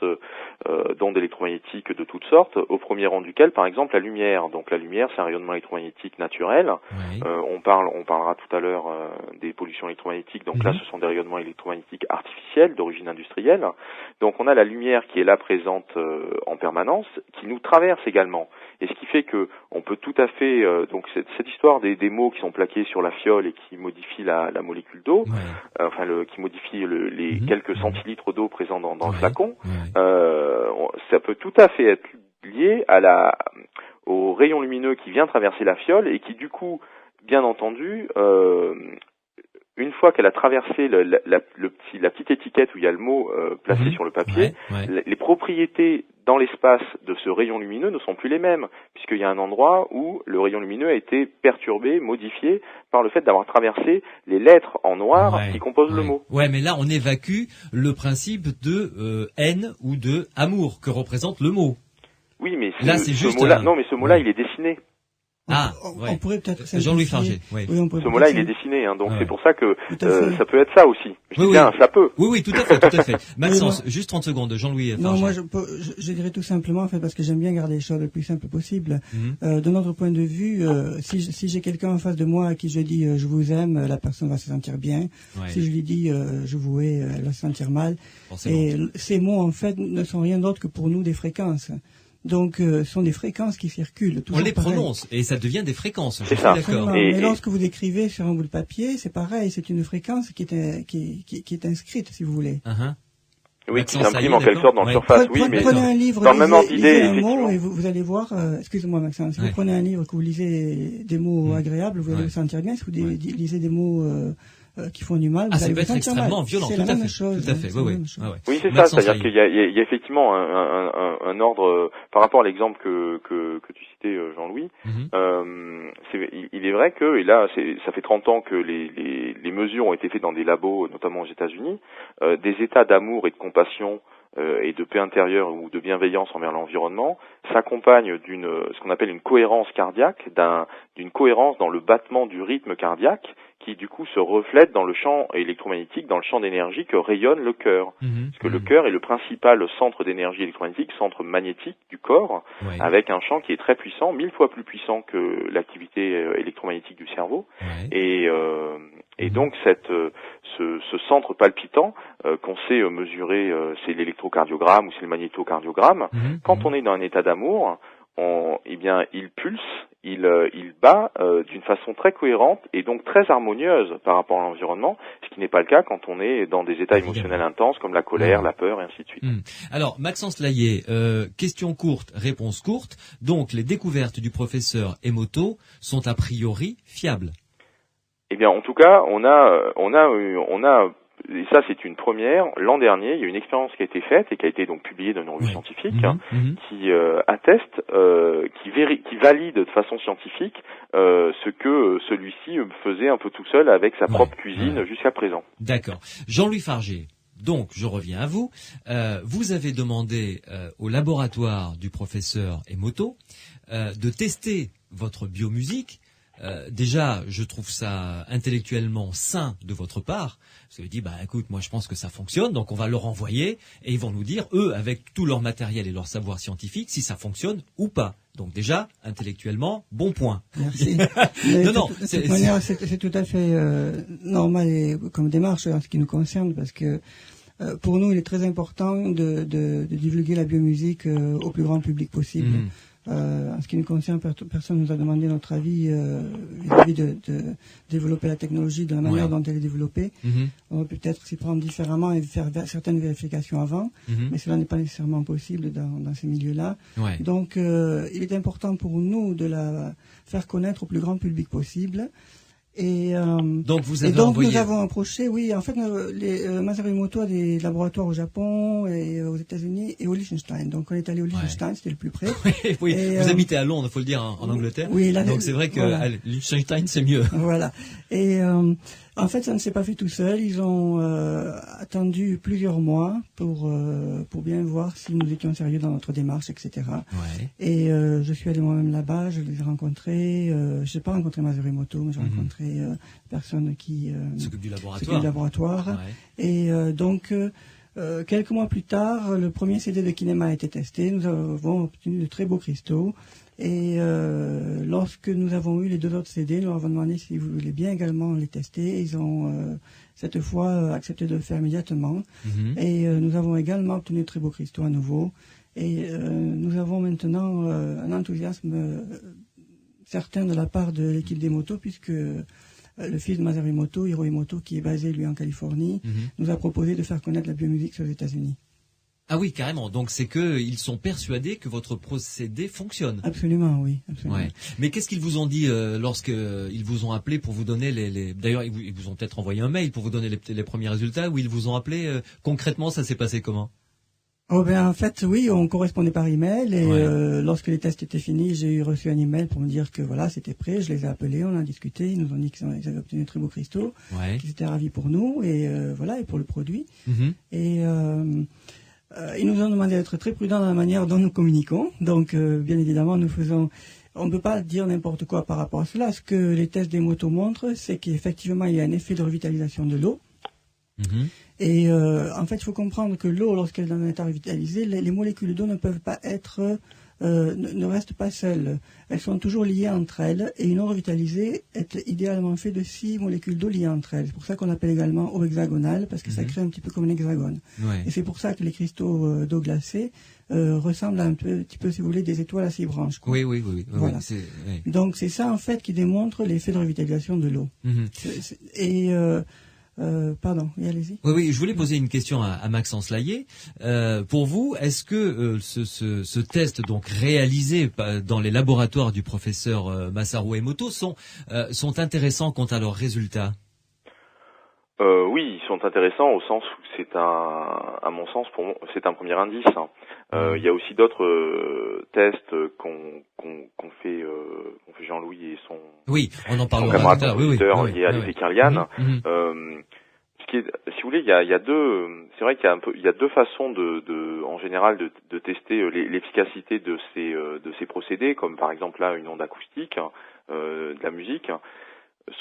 d'ondes électromagnétiques de toutes sortes, au premier rang duquel, par exemple, la lumière. Donc la lumière, c'est un rayonnement électromagnétique naturel. Oui. On parlera tout à l'heure des pollutions électromagnétiques. Donc là, ce sont des rayonnements électromagnétiques artificiels d'origine industrielle. Donc on a la lumière qui est là présente en permanence, qui nous traverse également. Et ce qui fait que on peut tout à fait donc cette histoire des mots qui sont plaqués sur la fiole et qui modifient la molécule d'eau, qui modifient les quelques centilitres d'eau présents dans le flacon, ça peut tout à fait être lié au rayon lumineux qui vient traverser la fiole et qui du coup, bien entendu, une fois qu'elle a traversé la petite étiquette où il y a le mot placé sur le papier, les propriétés dans l'espace de ce rayon lumineux ne sont plus les mêmes, puisqu'il y a un endroit où le rayon lumineux a été perturbé, modifié par le fait d'avoir traversé les lettres en noir qui composent le mot. Ouais, mais là on évacue le principe de haine ou de amour que représente le mot. Oui, mais ce mot-là, il est dessiné. On pourrait peut-être Jean-Louis Farget. Ce mot-là, il est dessiné, donc c'est pour ça que ça peut être ça aussi. Ça peut. Oui, tout à fait. Maxence, juste 30 secondes, Jean-Louis Farget. Non, moi, je dirais tout simplement, en fait, parce que j'aime bien garder les choses le plus simple possible. De notre point de vue, si j'ai quelqu'un en face de moi à qui je dis je vous aime, la personne va se sentir bien. Si je lui dis je vous hais, elle va se sentir mal. Forcément. Et ces mots, en fait, ne sont rien d'autre que pour nous des fréquences. Donc, ce sont des fréquences qui circulent. On les prononce et ça devient des fréquences. C'est ça. D'accord. Mais lorsque vous écrivez sur un bout de papier, c'est pareil. C'est une fréquence qui est inscrite, si vous voulez. Oui, qui s'imprime en quelque sorte dans la surface. Prenez un livre, dans le même ordre d'idée, un mot et vous allez voir. Excusez-moi, Maxence. Si vous prenez un livre que vous lisez des mots agréables, vous allez vous sentir bien. Si vous lisez des mots qui font du mal. Ah, ça peut être extrêmement violent, tout à fait. Chose, tout à fait, oui. Oui, c'est ça, c'est-à-dire qu'il y a effectivement un ordre, par rapport à l'exemple que tu citais, Jean-Louis, il est vrai que, et là, ça fait 30 ans que les mesures ont été faites dans des labos, notamment aux États-Unis, des états d'amour et de compassion et de paix intérieure ou de bienveillance envers l'environnement s'accompagnent ce qu'on appelle une cohérence cardiaque, d'une cohérence dans le battement du rythme cardiaque qui du coup se reflète dans le champ électromagnétique, dans le champ d'énergie que rayonne le cœur. Parce que le cœur est le principal centre d'énergie électromagnétique, centre magnétique du corps, avec un champ qui est très puissant, 1000 fois plus puissant que l'activité électromagnétique du cerveau. Et donc ce centre palpitant qu'on sait mesurer, c'est l'électrocardiogramme ou c'est le magnétocardiogramme. Quand on est dans un état d'amour, il pulse, il bat d'une façon très cohérente et donc très harmonieuse par rapport à l'environnement, ce qui n'est pas le cas quand on est dans des états émotionnels intenses comme la colère, la peur et ainsi de suite. Alors, Maxence Laillé, question courte, réponse courte. Donc, les découvertes du professeur Emoto sont a priori fiables. Eh bien, en tout cas, on a et ça c'est une première. L'an dernier, il y a une expérience qui a été faite et qui a été donc publiée dans une revue scientifique qui atteste, qui valide de façon scientifique ce que celui-ci faisait un peu tout seul avec sa propre cuisine jusqu'à présent. D'accord. Jean-Louis Fargé. Donc, je reviens à vous. Vous avez demandé au laboratoire du professeur Emoto de tester votre biomusique. Déjà, je trouve ça intellectuellement sain de votre part. Parce que vous dites, écoute, moi je pense que ça fonctionne, donc on va leur envoyer et ils vont nous dire, eux, avec tout leur matériel et leur savoir scientifique, si ça fonctionne ou pas. Donc déjà, intellectuellement, bon point. Merci. C'est tout à fait normal et comme démarche en ce qui nous concerne, parce que pour nous, il est très important de divulguer la biomusique au plus grand public possible. En ce qui nous concerne, personne ne nous a demandé notre avis vis-à-vis de développer la technologie de la manière dont elle est développée. On va peut-être s'y prendre différemment et faire certaines vérifications avant, mais cela n'est pas nécessairement possible dans ces milieux-là. Donc, il est important pour nous de la faire connaître au plus grand public possible. Et donc nous avons approché, en fait, Masaru Emoto a des laboratoires au Japon et aux États-Unis et au Liechtenstein. Donc on est allé au Liechtenstein, c'était le plus près. Oui, et, vous habitez à Londres, faut le dire, en Angleterre. Oui, donc c'est vrai que Liechtenstein c'est mieux. Voilà. Et en fait, ça ne s'est pas fait tout seul. Ils ont attendu plusieurs mois pour bien voir si nous étions sérieux dans notre démarche, etc. Et je suis allé moi-même là-bas, je les ai rencontrés. Je n'ai pas rencontré Masaru Emoto, mais j'ai rencontré personne qui s'occupe du laboratoire. Et donc, quelques mois plus tard, le premier CD de Kinema a été testé. Nous avons obtenu de très beaux cristaux. Et lorsque nous avons eu les deux autres CD, nous leur avons demandé s'ils voulaient bien également les tester. Ils ont cette fois accepté de le faire immédiatement. Et nous avons également obtenu de très beaux cristaux à nouveau. Et nous avons maintenant un enthousiasme certain de la part de l'équipe d'Emoto, puisque le fils de Masaru Emoto, Hiro Emoto, qui est basé lui en Californie, nous a proposé de faire connaître la biomusique aux États-Unis. Ah oui, carrément. Donc c'est que ils sont persuadés que votre procédé fonctionne. Absolument, oui. Absolument. Mais qu'est-ce qu'ils vous ont dit lorsqu'ils vous ont appelé pour vous donner les... D'ailleurs, ils vous ont peut-être envoyé un mail pour vous donner les premiers résultats, ou ils vous ont appelé concrètement, ça s'est passé comment? En fait, oui, on correspondait par email et lorsque les tests étaient finis, j'ai reçu un email pour me dire que voilà, c'était prêt. Je les ai appelés, on a discuté, ils nous ont dit qu'ils avaient obtenu de très beaux cristaux, qu'ils étaient ravis pour nous et et pour le produit. Et ils nous ont demandé d'être très prudents dans la manière dont nous communiquons. Donc, bien évidemment, on ne peut pas dire n'importe quoi par rapport à cela. Ce que les tests d'Emoto montrent, c'est qu'effectivement, il y a un effet de revitalisation de l'eau. Et en fait, il faut comprendre que l'eau, lorsqu'elle est dans un état revitalisé, les molécules d'eau ne peuvent pas être, ne restent pas seules. Elles sont toujours liées entre elles. Et une eau revitalisée est idéalement faite de 6 molécules d'eau liées entre elles. C'est pour ça qu'on l'appelle également eau hexagonale, parce que ça crée un petit peu comme un hexagone. Et c'est pour ça que les cristaux d'eau glacée ressemblent un petit peu, si vous voulez, des étoiles à 6 branches. Oui. Voilà. Donc c'est ça en fait qui démontre l'effet de revitalisation de l'eau. Pardon, allez-y. Oui, je voulais poser une question à Maxence Laillé. Pour vous, est-ce que ce test donc réalisé dans les laboratoires du professeur Masaru Emoto sont intéressants quant à leurs résultats? Oui, ils sont intéressants au sens où c'est à mon sens, pour moi, c'est un premier indice. Il y a aussi d'autres tests qu'ont fait Jean-Louis et son camarade compositeur lié à l'effet Kirlian. Si vous voulez, il y a deux. C'est vrai qu'il y a deux façons en général de tester l'efficacité de ces procédés, comme par exemple là une onde acoustique, de la musique.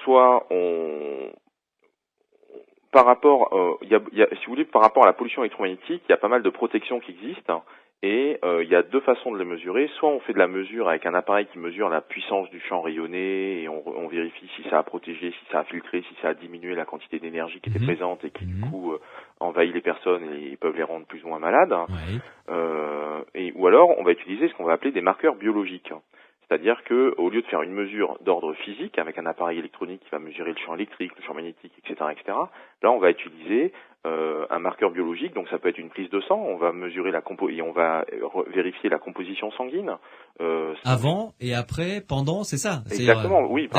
Soit par rapport, si vous voulez, par rapport à la pollution électromagnétique, il y a pas mal de protections qui existent. Et il y a deux façons de le mesurer. Soit on fait de la mesure avec un appareil qui mesure la puissance du champ rayonné et on vérifie si ça a protégé, si ça a filtré, si ça a diminué la quantité d'énergie qui était présente et qui du coup envahit les personnes et peuvent les rendre plus ou moins malades. Ou alors on va utiliser ce qu'on va appeler des marqueurs biologiques. C'est-à-dire que au lieu de faire une mesure d'ordre physique avec un appareil électronique qui va mesurer le champ électrique, le champ magnétique, etc., là on va utiliser un marqueur biologique. Donc ça peut être une prise de sang. On va mesurer et on va vérifier la composition sanguine. Avant et après, pendant, c'est ça. Exactement. Oui.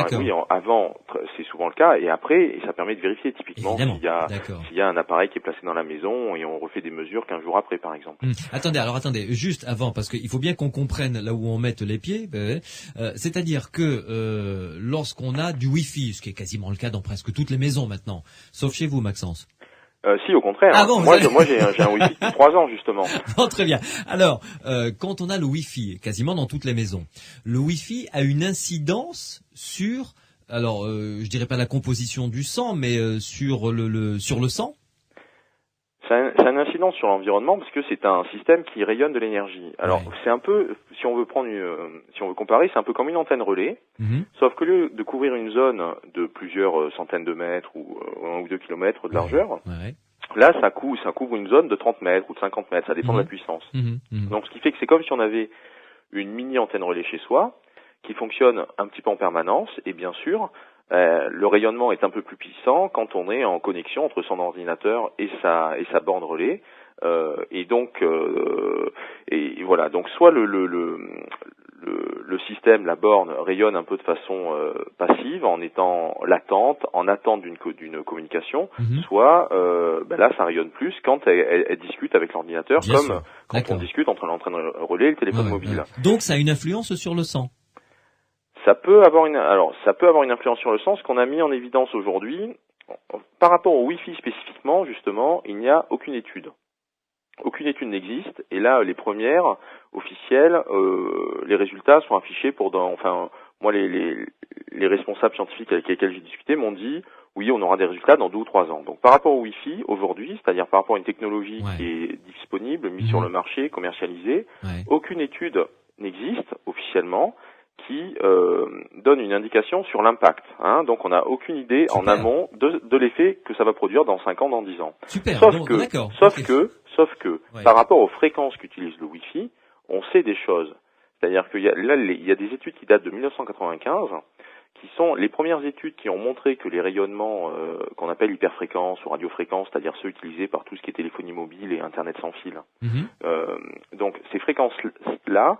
Avant, c'est souvent le cas, et après, ça permet de vérifier typiquement s'il y a un appareil qui est placé dans la maison et on refait des mesures 15 jours après, par exemple. Attendez, juste avant, parce qu'il faut bien qu'on comprenne là où on met les pieds. C'est-à-dire que lorsqu'on a du Wi-Fi, ce qui est quasiment le cas dans presque toutes les maisons maintenant, sauf chez vous, Maxence. Si, au contraire. Ah bon, moi, j'ai un Wi-Fi depuis 3 ans, justement. Bon, très bien. Alors, quand on a le Wi-Fi, quasiment dans toutes les maisons, le Wi-Fi a une incidence sur, je dirais pas la composition du sang, mais sur le sang. Ça a une incidence sur l'environnement parce que c'est un système qui rayonne de l'énergie. Alors, c'est un peu, si on veut comparer, c'est un peu comme une antenne relais, sauf qu'au lieu de couvrir une zone de plusieurs centaines de mètres ou 1 ou 2 kilomètres de largeur, là, ça couvre une zone de 30 mètres ou de 50 mètres, ça dépend de la puissance. Donc, ce qui fait que c'est comme si on avait une mini antenne relais chez soi, qui fonctionne un petit peu en permanence, et bien sûr, le rayonnement est un peu plus puissant quand on est en connexion entre son ordinateur et sa borne relais, et donc voilà. Donc soit le système, la borne rayonne un peu de façon passive en étant latente, en attente d'une communication, soit là ça rayonne plus quand elle discute avec l'ordinateur, comme quand on discute entre l'antenne relais et le téléphone mobile. Donc ça a une influence sur le sang. Ça peut avoir une influence sur le sang. Ce qu'on a mis en évidence aujourd'hui, par rapport au Wi-Fi spécifiquement, justement, il n'y a aucune étude. Aucune étude n'existe. Et là, les premières officielles, les résultats sont affichés moi, les responsables scientifiques avec lesquels j'ai discuté m'ont dit, oui, on aura des résultats dans 2 ou 3 ans. Donc, par rapport au Wi-Fi, aujourd'hui, c'est-à-dire par rapport à une technologie qui est disponible, mise sur le marché, commercialisée, aucune étude n'existe officiellement qui donne une indication sur l'impact. Donc on n'a aucune idée en amont de l'effet que ça va produire dans 5 ans, dans 10 ans. Super. Sauf que par rapport aux fréquences qu'utilise le Wi-Fi, on sait des choses. C'est-à-dire qu'il y a des études qui datent de 1995, qui sont les premières études qui ont montré que les rayonnements qu'on appelle hyperfréquences ou radiofréquences, c'est-à-dire ceux utilisés par tout ce qui est téléphonie mobile et Internet sans fil, donc ces fréquences-là,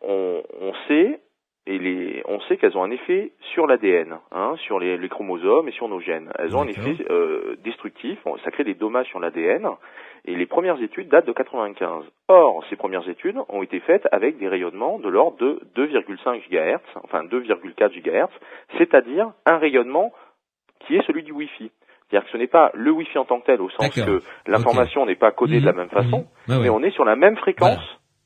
on sait qu'elles ont un effet sur l'ADN, sur les chromosomes et sur nos gènes. Elles ont un effet destructif, ça crée des dommages sur l'ADN, et les premières études datent de 95. Or, ces premières études ont été faites avec des rayonnements de l'ordre de 2,5 GHz, enfin 2,4 GHz, c'est-à-dire un rayonnement qui est celui du Wi-Fi. C'est-à-dire que ce n'est pas le Wi-Fi en tant que tel, au sens que l'information n'est pas codée de la même façon, mais on est sur la même fréquence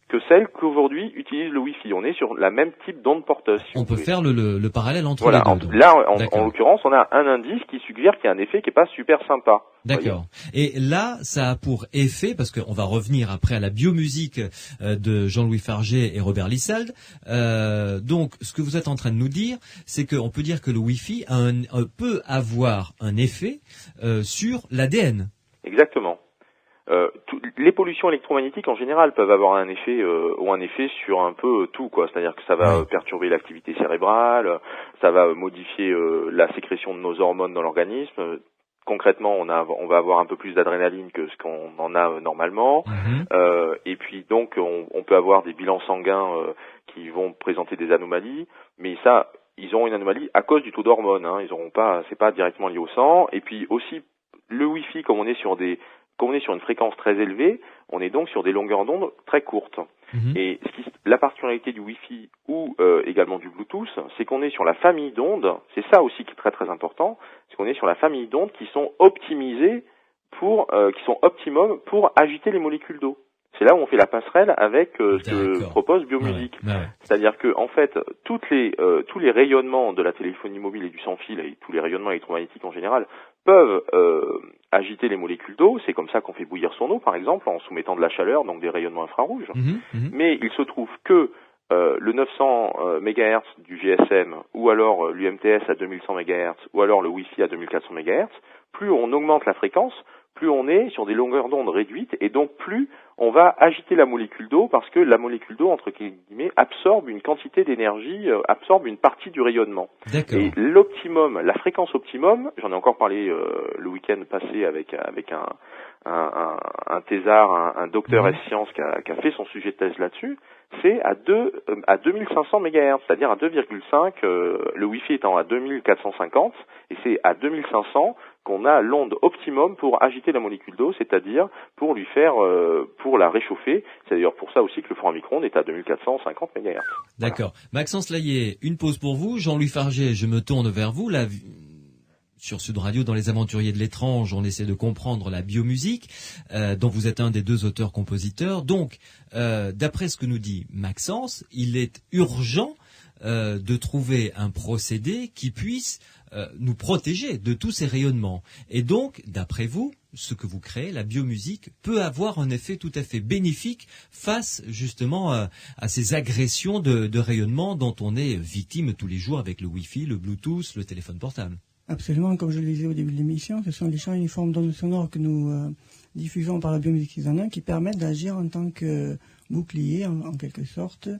que celle qu'aujourd'hui utilise le Wi-Fi. On est sur la même type d'onde porteuse. On peut faire le parallèle entre les deux. Là, en l'occurrence, on a un indice qui suggère qu'il y a un effet qui est pas super sympa. D'accord. Et là, ça a pour effet, parce qu'on va revenir après à la biomusique de Jean-Louis Fargé et Robert Lissalde. Donc, ce que vous êtes en train de nous dire, c'est qu'on peut dire que le Wi-Fi peut avoir un effet sur l'ADN. Exactement. Les pollutions électromagnétiques en général peuvent avoir un effet sur un peu tout, quoi. C'est-à-dire que ça va perturber l'activité cérébrale, ça va modifier la sécrétion de nos hormones dans l'organisme. Concrètement, on va avoir un peu plus d'adrénaline que ce qu'on en a normalement. Et puis donc on peut avoir des bilans sanguins qui vont présenter des anomalies, mais ça, ils auront une anomalie à cause du taux d'hormones. Ils auront pas, c'est pas directement lié au sang. Et puis aussi, le Wi-Fi, comme on est sur une fréquence très élevée, on est donc sur des longueurs d'onde très courtes. Et la particularité du Wi-Fi ou également du Bluetooth, c'est qu'on est sur la famille d'ondes. C'est ça aussi qui est très très important, c'est qu'on est sur la famille d'ondes qui sont optimisées qui sont optimum pour agiter les molécules d'eau. C'est là où on fait la passerelle avec ce que propose Biomusique. C'est-à-dire que en fait, tous les rayonnements de la téléphonie mobile et du sans-fil et tous les rayonnements électromagnétiques en général peuvent agiter les molécules d'eau. C'est comme ça qu'on fait bouillir son eau, par exemple, en soumettant de la chaleur, donc des rayonnements infrarouges. Mais il se trouve que le 900 MHz du GSM ou alors l'UMTS à 2100 MHz ou alors le Wi-Fi à 2400 MHz, plus on augmente la fréquence, plus on est sur des longueurs d'onde réduites et donc plus on va agiter la molécule d'eau parce que la molécule d'eau, entre guillemets, absorbe une quantité d'énergie, absorbe une partie du rayonnement. Et l'optimum, la fréquence optimum, j'en ai encore parlé le week-end passé avec un thésard, un docteur S-Sciences qui a fait son sujet de thèse là-dessus, c'est à 2500 MHz, c'est-à-dire à 2,5, le Wi-Fi étant à 2450, et c'est à 2500 qu'on a l'onde optimum pour agiter la molécule d'eau, c'est-à-dire pour pour la réchauffer. C'est d'ailleurs pour ça aussi que le four à micro-ondes est à 2450 MHz. D'accord. Voilà. Maxence Laillé, une pause pour vous. Jean-Louis Farget, je me tourne vers vous. Sur Sud Radio, dans Les Aventuriers de l'étrange, on essaie de comprendre la biomusique, dont vous êtes un des deux auteurs-compositeurs. Donc, d'après ce que nous dit Maxence, il est urgent de trouver un procédé qui puisse nous protéger de tous ces rayonnements. Et donc, d'après vous, ce que vous créez, la biomusique, peut avoir un effet tout à fait bénéfique face justement à ces agressions de rayonnement dont on est victime tous les jours avec le Wi-Fi, le Bluetooth, le téléphone portable. Absolument, comme je le disais au début de l'émission, ce sont les champs uniformes d'ondes sonores que nous diffusons par la biomusique 601 qui permettent d'agir en tant que bouclier, en quelque sorte,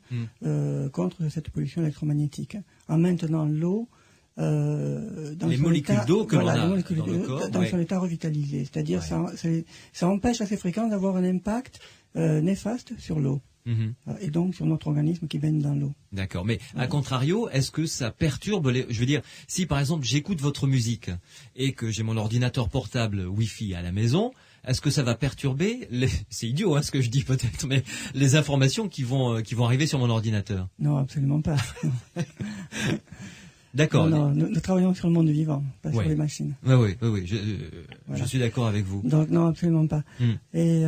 contre cette pollution électromagnétique. En maintenant l'eau dans les molécules d'eau que l'on a dans le corps, dans son état revitalisé. C'est-à-dire ça empêche à ces fréquences d'avoir un impact néfaste sur l'eau. Et donc sur notre organisme qui baigne dans l'eau. D'accord, mais à contrario, est-ce que ça perturbe je veux dire, si par exemple j'écoute votre musique et que j'ai mon ordinateur portable Wi-Fi à la maison, est-ce que ça va perturber c'est idiot ce que je dis peut-être, mais les informations qui vont arriver sur mon ordinateur? Non, absolument pas. D'accord. Non, nous travaillons sur le monde vivant, pas sur les machines. Oui, je suis d'accord avec vous. Donc non, absolument pas. Et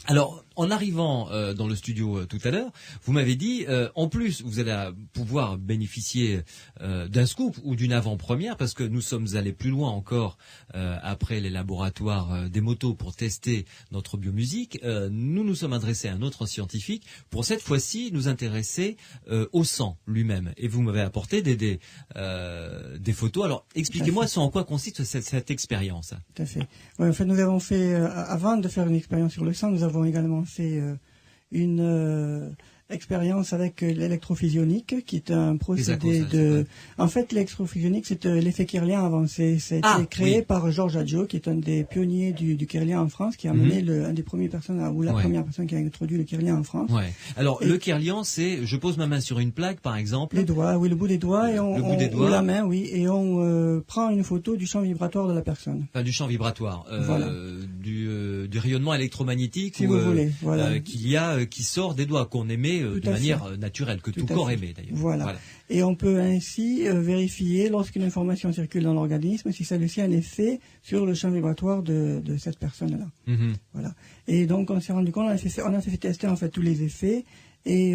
alors, en arrivant dans le studio tout à l'heure, vous m'avez dit, en plus, vous allez pouvoir bénéficier d'un scoop ou d'une avant-première, parce que nous sommes allés plus loin encore après les laboratoires des motos pour tester notre biomusique. Nous sommes adressés à un autre scientifique pour cette fois-ci nous intéresser au sang lui-même. Et vous m'avez apporté des photos. Alors, expliquez-moi en quoi consiste cette expérience. Tout à fait. Ouais, en fait, nous avons fait, avant de faire une expérience sur le sang, nous avons également fait une expérience avec l'électrophysionique, qui est un procédé En fait, l'électrophysionique, c'est l'effet kirlien avancé. C'est créé par Georges Adjo, qui est un des pionniers du kirlien en France, qui a amené un des premières personnes, ou la première personne qui a introduit le kirlien en France. Ouais. Alors, le kirlien, c'est, je pose ma main sur une plaque, par exemple. Les doigts, le bout des doigts, ou la main, et on prend une photo du champ vibratoire de la personne. Enfin, du champ vibratoire. Du rayonnement électromagnétique, si vous voulez, qui sort des doigts, qu'on émet de manière naturelle, que tout corps émet d'ailleurs. Voilà. Et on peut ainsi vérifier, lorsqu'une information circule dans l'organisme, si celle-ci a un effet sur le champ vibratoire de cette personne-là. Voilà. Et donc on s'est rendu compte, on a fait tester en fait tous les effets, et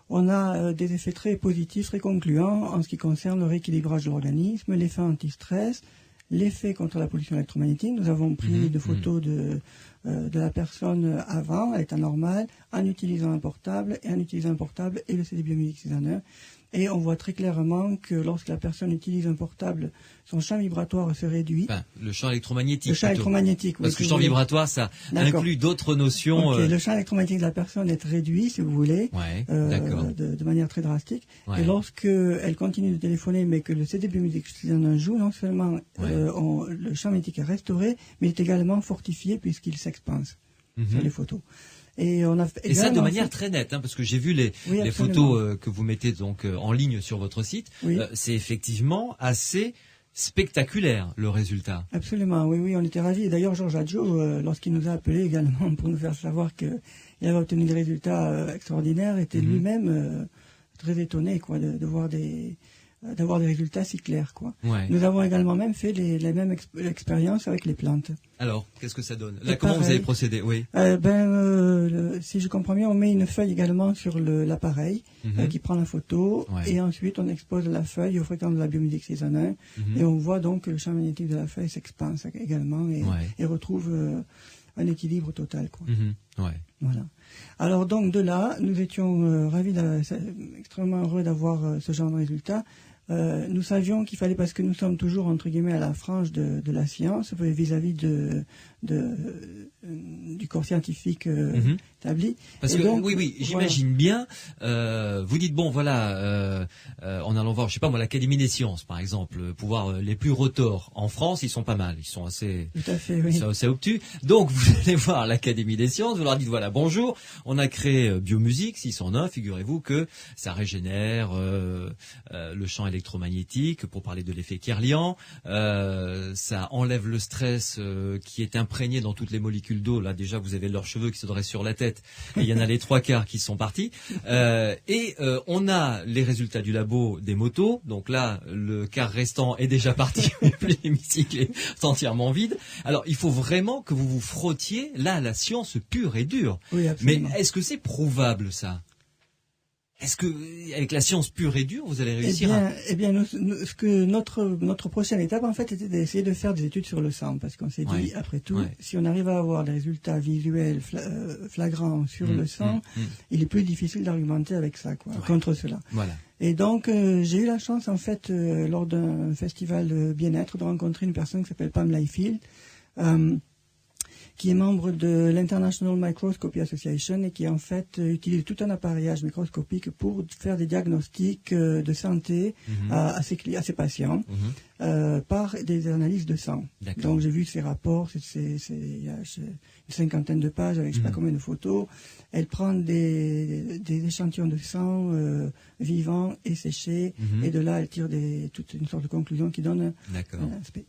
on a des effets très positifs, très concluants en ce qui concerne le rééquilibrage de l'organisme, l'effet anti-stress, l'effet contre la pollution électromagnétique. Nous avons pris des photos de la personne avant, à l'état normal, en utilisant un portable et le CD Biomusique 601. Et on voit très clairement que lorsque la personne utilise un portable, son champ vibratoire se réduit. Enfin, le champ électromagnétique. Le champ électromagnétique, parce que le champ vibratoire, ça inclut d'autres notions. Le champ électromagnétique de la personne est réduit, si vous voulez, de manière très drastique. Et lorsque elle continue de téléphoner, mais que le CD Biomusique 601 joue, non seulement le champ magnétique est restauré, mais il est également fortifié puisqu'il s'expanse sur les photos. Et on a et ça de manière très nette, hein, parce que j'ai vu les photos que vous mettez donc en ligne sur votre site. Oui. C'est effectivement assez spectaculaire le résultat. Absolument, oui, on était ravis. Et d'ailleurs, Georges Adjo, lorsqu'il nous a appelés également pour nous faire savoir qu'il avait obtenu des résultats extraordinaires, était lui-même très étonné, quoi, de voir d'avoir des résultats si clairs, quoi. Ouais. Nous avons également même fait les mêmes expériences avec les plantes. Alors, qu'est-ce que ça donne? Là, comment vous avez procédé? Oui. Si je comprends bien, on met une feuille également sur l'appareil qui prend la photo, et ensuite on expose la feuille aux fréquences de la biomusique Season 1, et on voit donc que le champ magnétique de la feuille s'expanse également et retrouve un équilibre total, quoi. Voilà. Alors donc de là, nous étions ravis, extrêmement heureux d'avoir ce genre de résultat. Nous savions qu'il fallait, parce que nous sommes toujours entre guillemets à la frange de la science vis-à-vis du corps scientifique établi. Parce que donc, oui, j'imagine bien. Vous dites bon, voilà, en allant voir, je sais pas moi, l'Académie des sciences, par exemple, pouvoir les plus rotors en France, ils sont pas mal, ils sont assez, tout à fait, oui. assez obtus. Donc vous allez voir l'Académie des sciences, vous leur dites voilà, bonjour, on a créé Biomusique 609, figurez-vous que ça régénère le champ électromagnétique, pour parler de l'effet Kirlian, ça enlève le stress qui est imprégné dans toutes les molécules d'eau. Là déjà vous avez leurs cheveux qui se dressent sur la tête et il y en a les 3/4 qui sont partis, et on a les résultats du labo des motos. Donc là le quart restant est déjà parti et puis l'hémicycle est entièrement vide. Alors il faut vraiment que vous vous frottiez là à la science pure et dure. Oui, absolument. Mais est-ce que c'est prouvable ça? Est-ce que, avec la science pure et dure, vous allez réussir notre prochaine étape, en fait, était d'essayer de faire des études sur le sang, parce qu'on s'est dit, après tout, si on arrive à avoir des résultats visuels flagrants sur le sang, il est plus difficile d'argumenter avec ça, quoi, contre cela. Voilà. Et donc, j'ai eu la chance, en fait, lors d'un festival de bien-être, de rencontrer une personne qui s'appelle Pam Layfield, qui est membre de l'International Microscopy Association et qui en fait utilise tout un appareillage microscopique pour faire des diagnostics de santé à ses patients par des analyses de sang. Donc j'ai vu ses rapports, il y a une cinquantaine de pages avec je sais pas combien de photos. Elle prend des échantillons de sang vivants et séchés et de là elle tire toute une sorte de conclusion qui donne un aspect.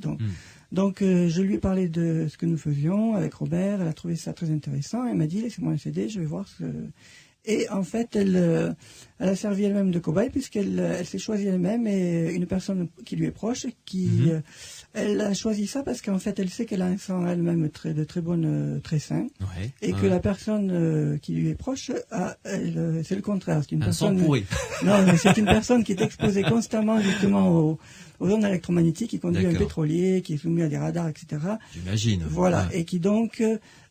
Donc je lui ai parlé de ce que nous faisions avec Robert, elle a trouvé ça très intéressant, elle m'a dit laissez-moi un CD, je vais voir ce... Et en fait, elle a servi elle-même de cobaye puisqu'elle s'est choisie elle-même et une personne qui lui est proche, elle a choisi ça parce qu'en fait, elle sait qu'elle a un sang elle-même de très très sain, et que la personne qui lui est proche, c'est le contraire. C'est une personne pourri. Non, mais c'est une personne qui est exposée constamment justement aux ondes électromagnétiques, qui conduit un pétrolier, qui est soumis à des radars, etc. J'imagine. Voilà, et qui donc...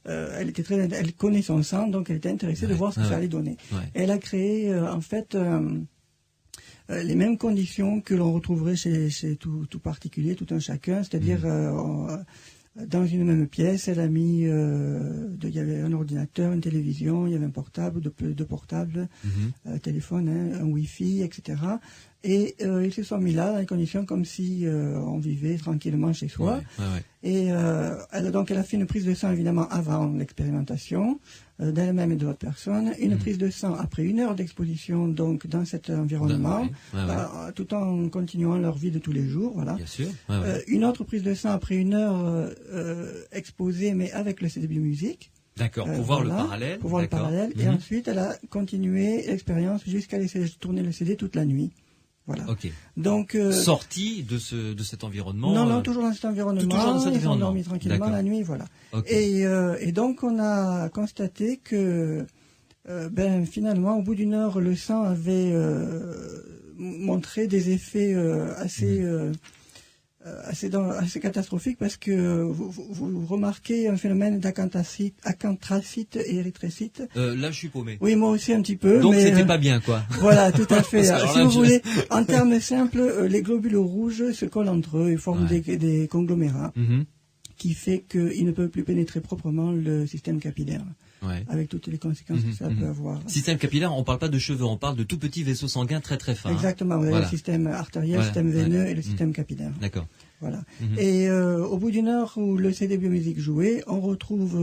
elle connaît son sang, donc elle était intéressée de voir ce que ça allait donner. Elle a créé en fait les mêmes conditions que l'on retrouverait chez tout particulier, tout un chacun, c'est-à-dire dans une même pièce, elle a mis, il y avait un ordinateur, une télévision, il y avait un portable, deux portables, téléphone, un Wi-Fi, etc. Et ils se sont mis là dans les conditions comme si on vivait tranquillement chez soi. Et elle a fait une prise de sang évidemment avant l'expérimentation d'elle-même et de l'autre personne, une prise de sang après 1 heure d'exposition donc dans cet environnement, tout en continuant leur vie de tous les jours, voilà. Bien sûr. Une autre prise de sang après 1 heure exposée mais avec le CD Biomusique. D'accord, pour voir le parallèle. Pour voir le parallèle. Et ensuite, elle a continué l'expérience jusqu'à laisser tourner le CD toute la nuit. Voilà. Ok. Donc sortie de cet environnement. Non, toujours dans cet environnement. Toujours dans cet ils environnement. ont dormi tranquillement la nuit, voilà. Okay. Et donc on a constaté que finalement au bout d'1 heure le sang avait montré des effets assez catastrophique, parce que vous remarquez un phénomène d'acanthracite et érythrécite. Là, je suis paumé. Oui, moi aussi un petit peu. Donc, c'était pas bien, quoi. Voilà, tout à fait. Si vous voulez, en termes simples, les globules rouges se collent entre eux et forment des conglomérats, qui fait qu'ils ne peuvent plus pénétrer proprement le système capillaire. Avec toutes les conséquences que ça peut avoir. Système capillaire, on ne parle pas de cheveux, on parle de tout petits vaisseaux sanguins très très fins. Exactement, le système artériel, le système veineux et le système capillaire. D'accord. Voilà. Et au bout d'une heure où le CD biomusique jouait, on retrouve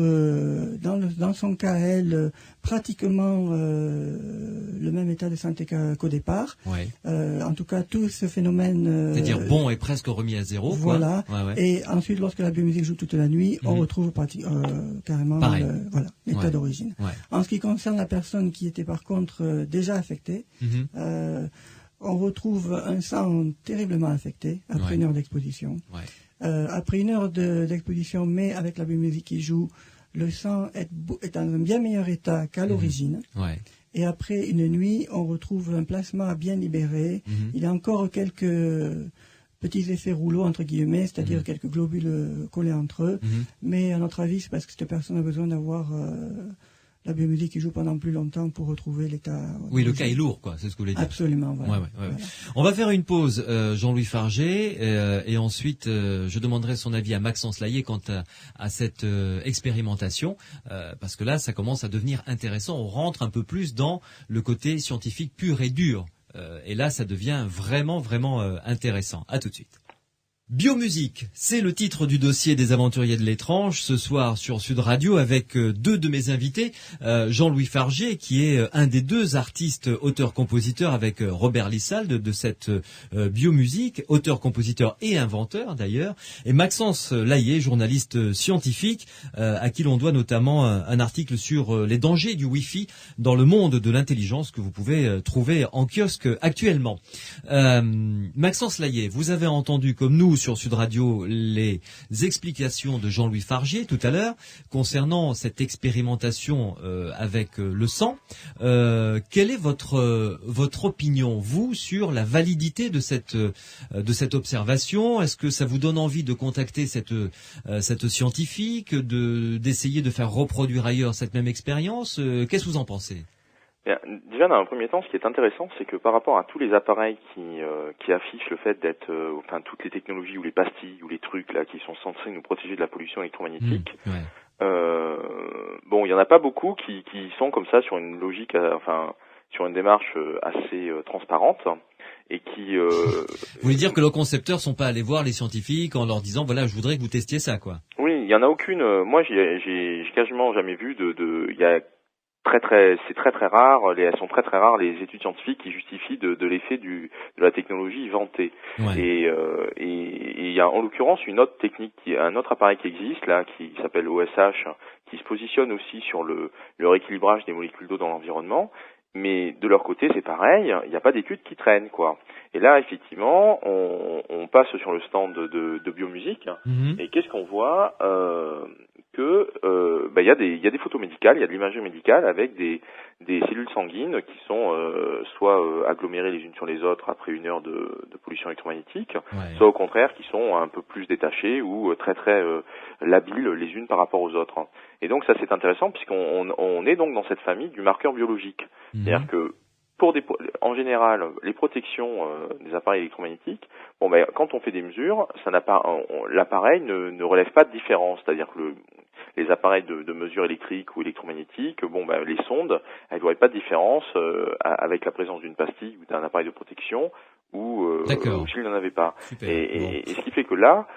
dans son cas, elle, pratiquement le même état de santé qu'au départ. Ouais. En tout cas, tout ce phénomène... C'est-à-dire bon est presque remis à zéro. Voilà. Quoi. Ouais. Et ensuite, lorsque la biomusique joue toute la nuit, on retrouve carrément l'état d'origine. Ouais. En ce qui concerne la personne qui était par contre déjà affectée, on retrouve un sang terriblement affecté après une heure d'exposition. Ouais. Après une heure d'exposition, mais avec la biomusique qui joue, le sang est dans un bien meilleur état qu'à l'origine. Ouais. Et après une nuit, on retrouve un plasma bien libéré. Il y a encore quelques petits effets rouleaux, entre guillemets, c'est-à-dire quelques globules collés entre eux. Mais à notre avis, c'est parce que cette personne a besoin d'avoir la biomusique qui joue pendant plus longtemps pour retrouver l'état... Oui, le cas est lourd, quoi, c'est ce que vous voulez dire. Absolument, voilà. Voilà. On va faire une pause, Jean-Louis Fargé, et ensuite je demanderai son avis à Maxence Laillé quant à cette expérimentation, parce que là, ça commence à devenir intéressant. On rentre un peu plus dans le côté scientifique pur et dur. Et là, ça devient vraiment, vraiment intéressant. À tout de suite. Biomusique, c'est le titre du dossier des Aventuriers de l'étrange ce soir sur Sud Radio avec deux de mes invités, Jean-Louis Fargé qui est un des deux artistes auteurs-compositeurs avec Robert Lissalde de cette biomusique, auteur-compositeur et inventeur d'ailleurs, et Maxence Laillé, journaliste scientifique à qui l'on doit notamment un article sur les dangers du Wi-Fi dans le monde de l'intelligence que vous pouvez trouver en kiosque actuellement. Maxence Laillé, vous avez entendu comme nous sur Sud Radio les explications de Jean-Louis Fargé tout à l'heure concernant cette expérimentation avec le sang. Quelle est votre opinion, vous, sur la validité de cette observation? Est-ce que ça vous donne envie de contacter cette scientifique, d'essayer de faire reproduire ailleurs cette même expérience? Qu'est-ce que vous en pensez? Bien, déjà, dans un premier temps, ce qui est intéressant, c'est que par rapport à tous les appareils qui affichent le fait d'être, toutes les technologies ou les pastilles ou les trucs là qui sont censés nous protéger de la pollution électromagnétique, il y en a pas beaucoup qui sont comme ça sur une logique, sur une démarche assez transparente et qui. Vous voulez dire que les concepteurs sont pas allés voir les scientifiques en leur disant voilà, je voudrais que vous testiez ça, quoi. Oui, il y en a aucune. Moi, j'ai quasiment jamais vu il y a c'est très très rare, elles sont très très rares les études scientifiques qui justifient de l'effet de la technologie vantée. Ouais. Et il y a en l'occurrence une autre technique, un autre appareil qui existe là, qui s'appelle OSH, qui se positionne aussi sur le rééquilibrage des molécules d'eau dans l'environnement. Mais de leur côté, c'est pareil, il n'y a pas d'études qui traînent, quoi. Et là, effectivement, on passe sur le stand de biomusique, et qu'est-ce qu'on voit il y a des photos médicales, il y a de l'imagerie médicale avec des cellules sanguines qui sont soit agglomérées les unes sur les autres après une heure de pollution électromagnétique, soit au contraire qui sont un peu plus détachées ou très très labiles les unes par rapport aux autres. Et donc ça c'est intéressant puisqu'on est donc dans cette famille du marqueur biologique. C'est-à-dire que en général, les protections des appareils électromagnétiques, quand on fait des mesures, l'appareil ne relève pas de différence. C'est-à-dire que les appareils de mesure électrique ou électromagnétique, les sondes, elles ne voient pas de différence avec la présence d'une pastille ou d'un appareil de protection ou s'il n'en avait pas. Et ce qui fait que là,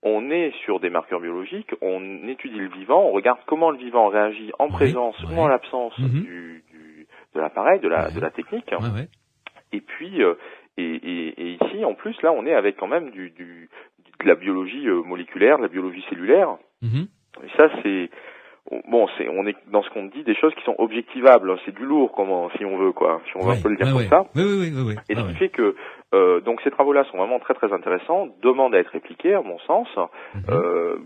on est sur des marqueurs biologiques, on étudie le vivant, on regarde comment le vivant réagit en présence ou en l'absence de l'appareil, de la technique. Et puis, et ici, en plus, là, on est avec quand même de la biologie moléculaire, de la biologie cellulaire. Et ça, on est dans ce qu'on dit des choses qui sont objectivables. C'est du lourd, si on veut, quoi. Si on veut un peu le dire comme ça. Oui. Et ce qui fait que, donc ces travaux-là sont vraiment très très intéressants, demandent à être répliqués, à mon sens.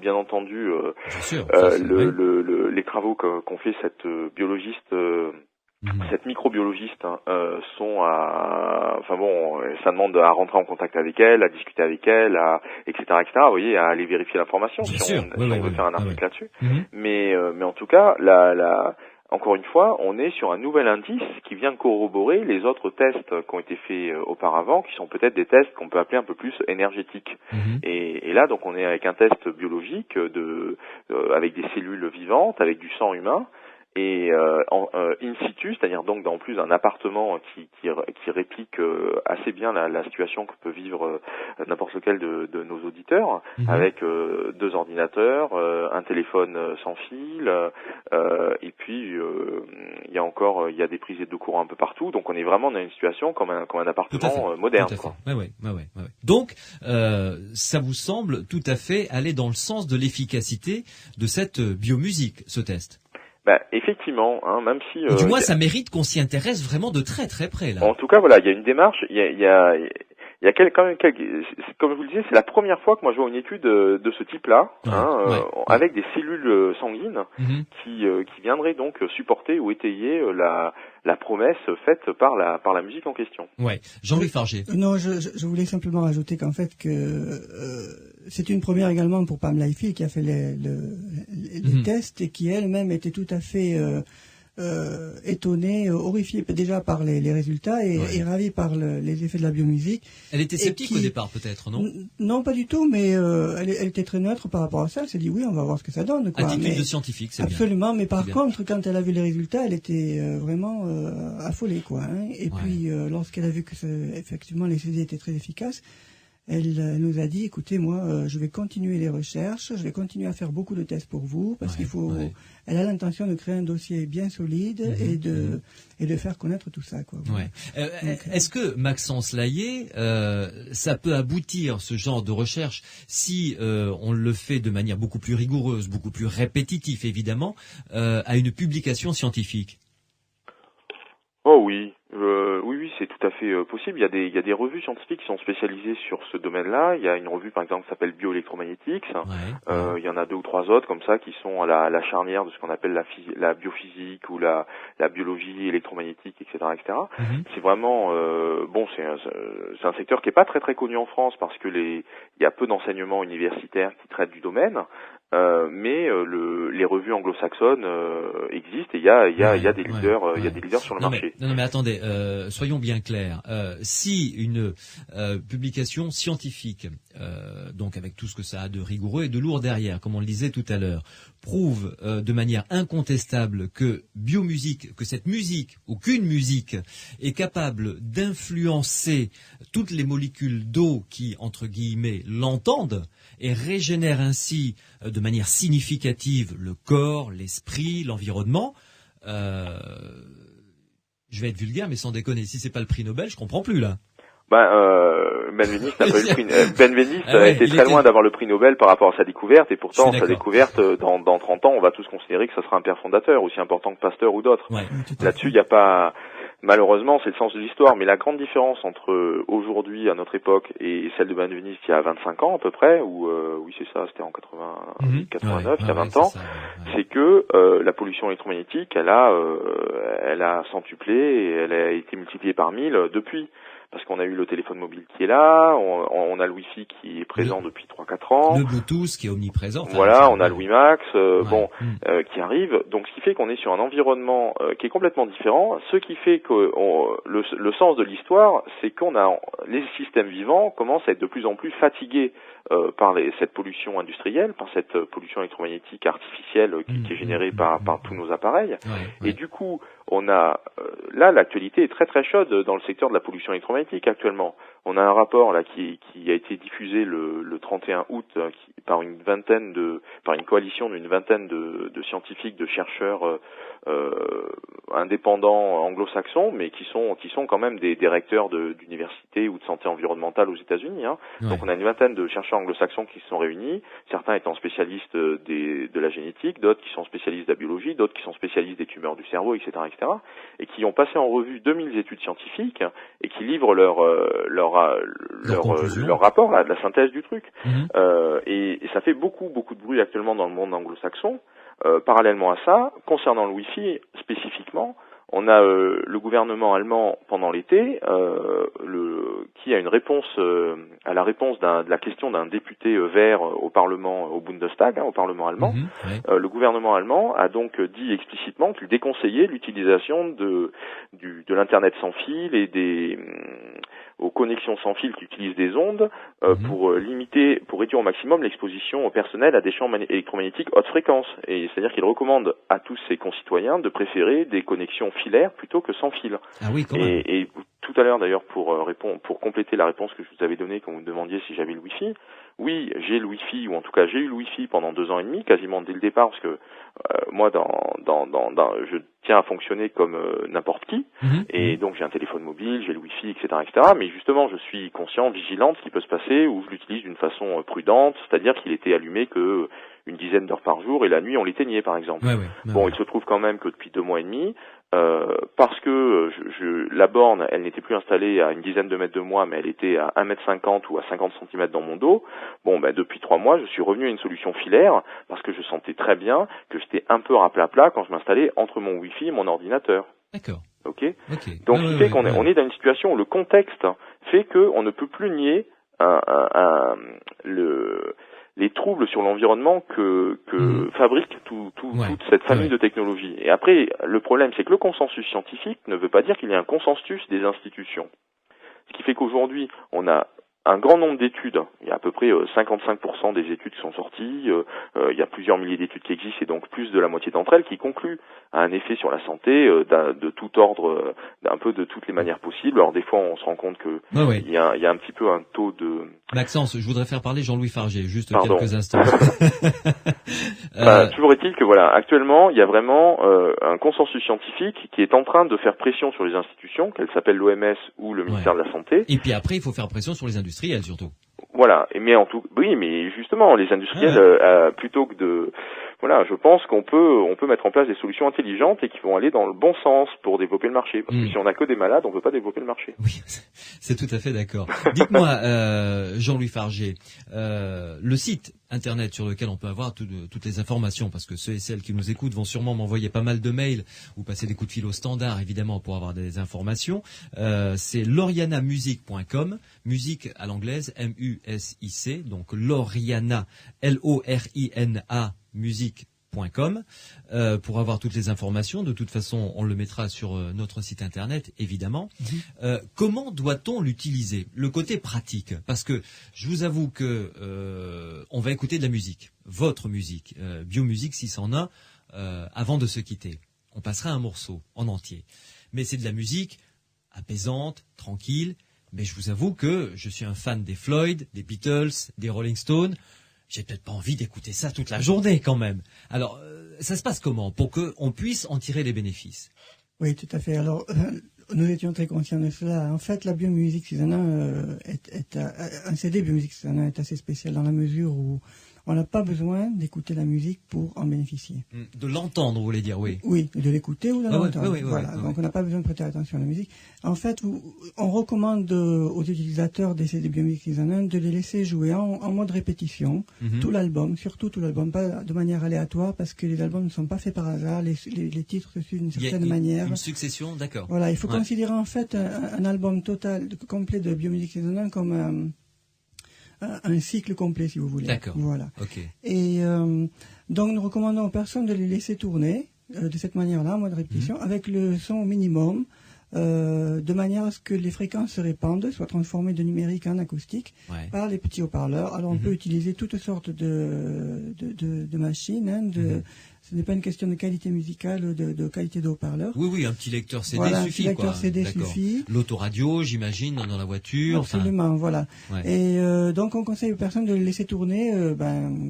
Bien entendu, les travaux qu'ont fait cette biologiste, cette microbiologiste sont ça demande à rentrer en contact avec elle, à discuter avec elle, etc. Vous voyez, à aller vérifier l'information si on veut faire un article là-dessus. Mais en tout cas, encore une fois, on est sur un nouvel indice qui vient corroborer les autres tests qui ont été faits auparavant, qui sont peut-être des tests qu'on peut appeler un peu plus énergétiques. Et là, donc, on est avec un test biologique avec des cellules vivantes, avec du sang humain. et in situ, c'est-à-dire donc en plus un appartement qui réplique assez bien la situation que peut vivre n'importe lequel de nos auditeurs, avec 2 ordinateurs, un téléphone sans fil, et puis il y a des prises de courant un peu partout, donc on est vraiment dans une situation comme un appartement moderne. Tout à fait. Ouais. Donc ça vous semble tout à fait aller dans le sens de l'efficacité de cette biomusique, ce test? Effectivement, même si... du moins, ça mérite qu'on s'y intéresse vraiment de très très près, là. En tout cas, voilà, il y a une démarche, il y a quand même comme je vous le disais, c'est la première fois que moi je vois une étude de ce type-là, avec des cellules sanguines qui viendraient donc supporter ou étayer la promesse faite par la musique en question. Ouais, Jean-Louis Fargé. Non, je voulais simplement rajouter qu'en fait c'est une première également pour Pam Layfield qui a fait les tests et qui elle-même était tout à fait étonnée, horrifiée déjà par les résultats et ravie par les effets de la biomusique. Elle était sceptique au départ peut-être, non? Non, pas du tout, mais elle était très neutre par rapport à ça. Elle s'est dit oui, on va voir ce que ça donne. Attitude de scientifique, c'est absolument, bien. mais par contre, quand elle a vu les résultats, elle était vraiment affolée, quoi. Et puis, lorsqu'elle a vu que effectivement les CD étaient très efficaces, elle nous a dit, écoutez, moi, je vais continuer les recherches, je vais continuer à faire beaucoup de tests pour vous, parce qu'il faut. Elle a l'intention de créer un dossier bien solide et de faire connaître tout ça, quoi. Est-ce que Maxence Laillé, ça peut aboutir, ce genre de recherche, si on le fait de manière beaucoup plus rigoureuse, beaucoup plus répétitive, évidemment, à une publication scientifique? Oh oui. Oui, c'est tout à fait possible. Il y a des revues scientifiques qui sont spécialisées sur ce domaine-là. Il y a une revue, par exemple, qui s'appelle Bioelectromagnetics. Il y en a 2 ou 3 autres comme ça qui sont à la charnière de ce qu'on appelle la biophysique ou la biologie électromagnétique, etc., etc. C'est vraiment c'est un secteur qui est pas très très connu en France parce que il y a peu d'enseignements universitaires qui traitent du domaine. Mais les revues anglo-saxonnes existent et il y a des leaders, il y a des leaders sur le marché. Non, mais attendez, soyons bien clairs. Si une publication scientifique, donc avec tout ce que ça a de rigoureux et de lourd derrière, comme on le disait tout à l'heure, prouve de manière incontestable que cette musique ou qu'une musique est capable d'influencer toutes les molécules d'eau qui, entre guillemets, l'entendent et régénère ainsi de manière significative le corps, l'esprit, l'environnement. Je vais être vulgaire, mais sans déconner, si c'est pas le prix Nobel, je comprends plus là. Benveniste n'a pas eu le prix. Benveniste était très loin d'avoir le prix Nobel par rapport à sa découverte, et pourtant sa découverte, dans 30 ans, on va tous considérer que ça sera un père fondateur, aussi important que Pasteur ou d'autres. Là-dessus, il n'y a pas. Malheureusement, c'est le sens de l'histoire, mais la grande différence entre aujourd'hui, à notre époque, et celle de Benveniste il y a 25 ans à peu près, ou oui c'est ça, c'était en 89, il y a 20 ans, c'est que la pollution électromagnétique, elle a centuplé et elle a été multipliée par 1000 depuis. Parce qu'on a eu le téléphone mobile qui est là, on a le Wi-Fi qui est présent depuis 3-4 ans. Le Bluetooth qui est omniprésent. Voilà, on a le WiMAX, qui arrive. Donc, ce qui fait qu'on est sur un environnement qui est complètement différent. Ce qui fait que le sens de l'histoire, c'est les systèmes vivants commencent à être de plus en plus fatigués par cette pollution industrielle, par cette pollution électromagnétique artificielle qui est générée par tous nos appareils. Et du coup, on a là l'actualité est très très chaude dans le secteur de la pollution électromagnétique actuellement. On a un rapport là qui a été diffusé le 31 août par une coalition d'une vingtaine de scientifiques, de chercheurs indépendants anglo-saxons, mais qui sont quand même des recteurs d'universités ou de santé environnementale aux États-Unis. Donc on a une vingtaine de chercheurs anglo-saxons qui se sont réunis, certains étant spécialistes de la génétique, d'autres qui sont spécialistes de la biologie, d'autres qui sont spécialistes des tumeurs du cerveau, etc., et qui ont passé en revue 2000 études scientifiques et qui livrent leur rapport, là, de la synthèse du truc. Et ça fait beaucoup de bruit actuellement dans le monde anglo-saxon. Parallèlement à ça, concernant le Wi-Fi spécifiquement, on a le gouvernement allemand pendant l'été qui a une réponse à la réponse de la question d'un député vert au Parlement, au Bundestag, au Parlement allemand. Le gouvernement allemand a donc dit explicitement qu'il déconseillait l'utilisation de l'internet sans fil et aux connexions sans fil qui utilisent des ondes pour réduire au maximum l'exposition personnelle à des champs électromagnétiques haute fréquence. Et c'est-à-dire qu'il recommande à tous ses concitoyens de préférer des connexions filaires plutôt que sans fil. Ah oui, quand même. Et tout à l'heure d'ailleurs pour compléter la réponse que je vous avais donnée quand vous me demandiez si j'avais le Wi-Fi, oui, j'ai le Wi-Fi, ou en tout cas j'ai eu le Wi-Fi pendant 2 ans et demi, quasiment dès le départ, parce que moi je tiens à fonctionner comme n'importe qui, et donc j'ai un téléphone mobile, j'ai le Wi-Fi, etc., etc. Mais justement, je suis conscient, vigilant de ce qui peut se passer, ou je l'utilise d'une façon prudente, c'est-à-dire qu'il était allumé que une dizaine d'heures par jour, et la nuit on l'éteignait par exemple. Il se trouve quand même que depuis 2 mois et demi, parce que la borne, elle n'était plus installée à une dizaine de mètres de moi, mais elle était à 1,50 m ou à 50 cm dans mon dos. Depuis 3 mois, je suis revenu à une solution filaire, parce que je sentais très bien que j'étais un peu raplapla quand je m'installais entre mon Wi-Fi et mon ordinateur. D'accord. Ok. Donc, ce qui fait qu'on est dans une situation où le contexte fait qu'on ne peut plus nier les troubles sur l'environnement que fabrique toute cette famille de technologies. Et après, le problème, c'est que le consensus scientifique ne veut pas dire qu'il y a un consensus des institutions. Ce qui fait qu'aujourd'hui, on a un grand nombre d'études, il y a à peu près 55% des études qui sont sorties, il y a plusieurs milliers d'études qui existent, et donc plus de la moitié d'entre elles qui concluent à un effet sur la santé de tout ordre, d'un peu de toutes les manières possibles. Alors des fois on se rend compte que il y a un petit peu un taux de... Maxence, je voudrais faire parler Jean-Louis Fargé, juste quelques instants. Toujours est-il que voilà, actuellement il y a vraiment un consensus scientifique qui est en train de faire pression sur les institutions, qu'elles s'appellent l'OMS ou le ministère de la Santé. Et puis après il faut faire pression sur les industriels surtout. Voilà, mais justement les industriels plutôt que de je pense qu'on peut mettre en place des solutions intelligentes et qui vont aller dans le bon sens pour développer le marché. Parce que si on n'a que des malades, on ne peut pas développer le marché. Oui, c'est tout à fait d'accord. Dites-moi, Jean-Louis Fargé, le site internet sur lequel on peut avoir toutes les informations, parce que ceux et celles qui nous écoutent vont sûrement m'envoyer pas mal de mails ou passer des coups de fil au standard, évidemment, pour avoir des informations. C'est lorianamusic.com, musique à l'anglaise, M-U-S-I-C, donc Loriana, L-O-R-I-N-A, musique.com, pour avoir toutes les informations. De toute façon, on le mettra sur notre site internet, évidemment. Comment doit-on l'utiliser? Le côté pratique, parce que je vous avoue que on va écouter de la musique, votre musique, Biomusique 601, avant de se quitter. On passera un morceau en entier. Mais c'est de la musique apaisante, tranquille, mais je vous avoue que je suis un fan des Floyd, des Beatles, des Rolling Stones. J'ai peut-être pas envie d'écouter ça toute la journée quand même. Alors, ça se passe comment pour qu'on puisse en tirer les bénéfices? Oui, tout à fait. Alors, nous étions très conscients de cela. En fait, la Biomusique 601 un CD Biomusique 601 est assez spécial dans la mesure où on n'a pas besoin d'écouter la musique pour en bénéficier. De l'entendre, vous voulez dire, oui. Oui, de l'écouter ou de l'entendre. Oui, voilà. Donc on n'a pas besoin de prêter attention à la musique. En fait, on recommande aux utilisateurs des CD Biomusique 601 de les laisser jouer en mode répétition, tout l'album, surtout tout l'album, pas de manière aléatoire, parce que les albums ne sont pas faits par hasard, les titres se suivent d'une certaine manière. Une succession, d'accord. Voilà, il faut considérer en fait un album total, complet de Biomusique 601 comme un cycle complet, si vous voulez. D'accord. Voilà. Okay. Et donc, nous recommandons aux personnes de les laisser tourner de cette manière-là, en mode répétition, avec le son au minimum, de manière à ce que les fréquences se répandent, soient transformées de numérique en acoustique par les petits haut-parleurs. Alors, on peut utiliser toutes sortes de machines, ce n'est pas une question de qualité musicale, de qualité de haut-parleur. Oui, un petit lecteur CD suffit. Un petit lecteur CD suffit. L'autoradio, j'imagine, dans la voiture. Absolument, voilà. Ouais. Et donc, on conseille aux personnes de le laisser tourner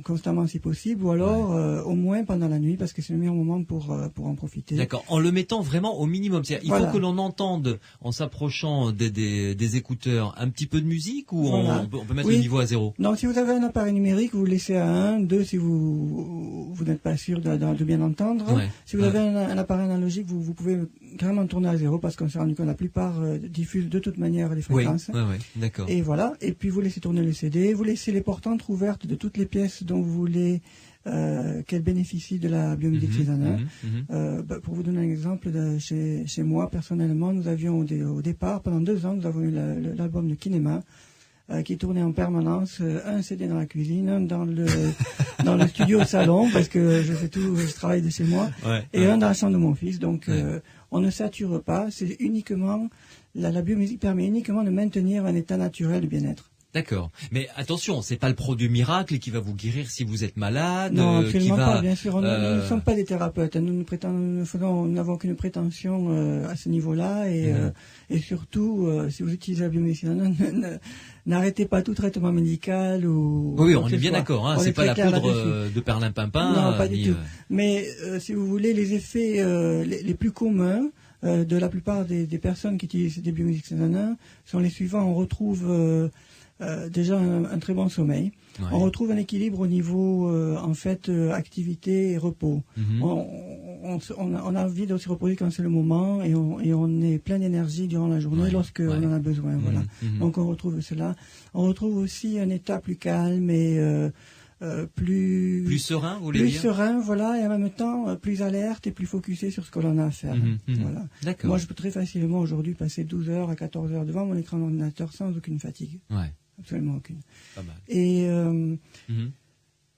constamment si possible, ou alors au moins pendant la nuit, parce que c'est le meilleur moment pour en profiter. D'accord, en le mettant vraiment au minimum. Il faut que l'on entende, en s'approchant des écouteurs, un petit peu de musique, ou on peut mettre le niveau à 0? Non, si vous avez un appareil numérique, vous le laissez à 1, 2 si vous n'êtes pas sûr de bien entendre. Si vous avez un appareil analogique, vous pouvez carrément tourner à 0, parce qu'on s'est rendu compte que la plupart diffusent de toute manière les fréquences. Oui, d'accord. Et voilà. Et puis vous laissez tourner le CD, vous laissez les portes entrouvertes de toutes les pièces dont vous voulez qu'elles bénéficient de la Biomusique 601. Pour vous donner un exemple, chez moi, personnellement, nous avions au départ, pendant 2 ans, nous avons eu l'album de Kinema, qui tournait en permanence, un CD dans la cuisine, un dans le studio au salon, parce que je travaille de chez moi, et un dans la chambre de mon fils. Donc on ne sature pas, c'est uniquement la biomusique permet uniquement de maintenir un état naturel de bien-être. D'accord. Mais attention, c'est pas le produit miracle qui va vous guérir si vous êtes malade. Non, absolument pas, bien sûr. Nous ne sommes pas des thérapeutes. Nous n'avons qu'une prétention à ce niveau-là. Et surtout, si vous utilisez la biomédecine, n'arrêtez pas tout traitement médical ou... Oui, on est bien d'accord. Hein, c'est pas la poudre de perlimpinpin. Non, pas du tout. Mais si vous voulez, les effets les plus communs de la plupart des personnes qui utilisent des biomédicines sont les suivants. On retrouve... déjà un très bon sommeil. Ouais. On retrouve un équilibre au niveau activité et repos. On a envie de se reposer quand c'est le moment et on est plein d'énergie durant la journée lorsque on en a besoin. Voilà. Donc on retrouve cela. On retrouve aussi un état plus calme et plus serein, vous voulez dire ? Plus serein, voilà, et en même temps plus alerte et plus focusé sur ce que l'on a à faire. Voilà. D'accord. Moi, je peux très facilement aujourd'hui passer 12 heures à 14 heures devant mon écran d'ordinateur sans aucune fatigue. Ouais. Absolument aucune. Pas mal. Et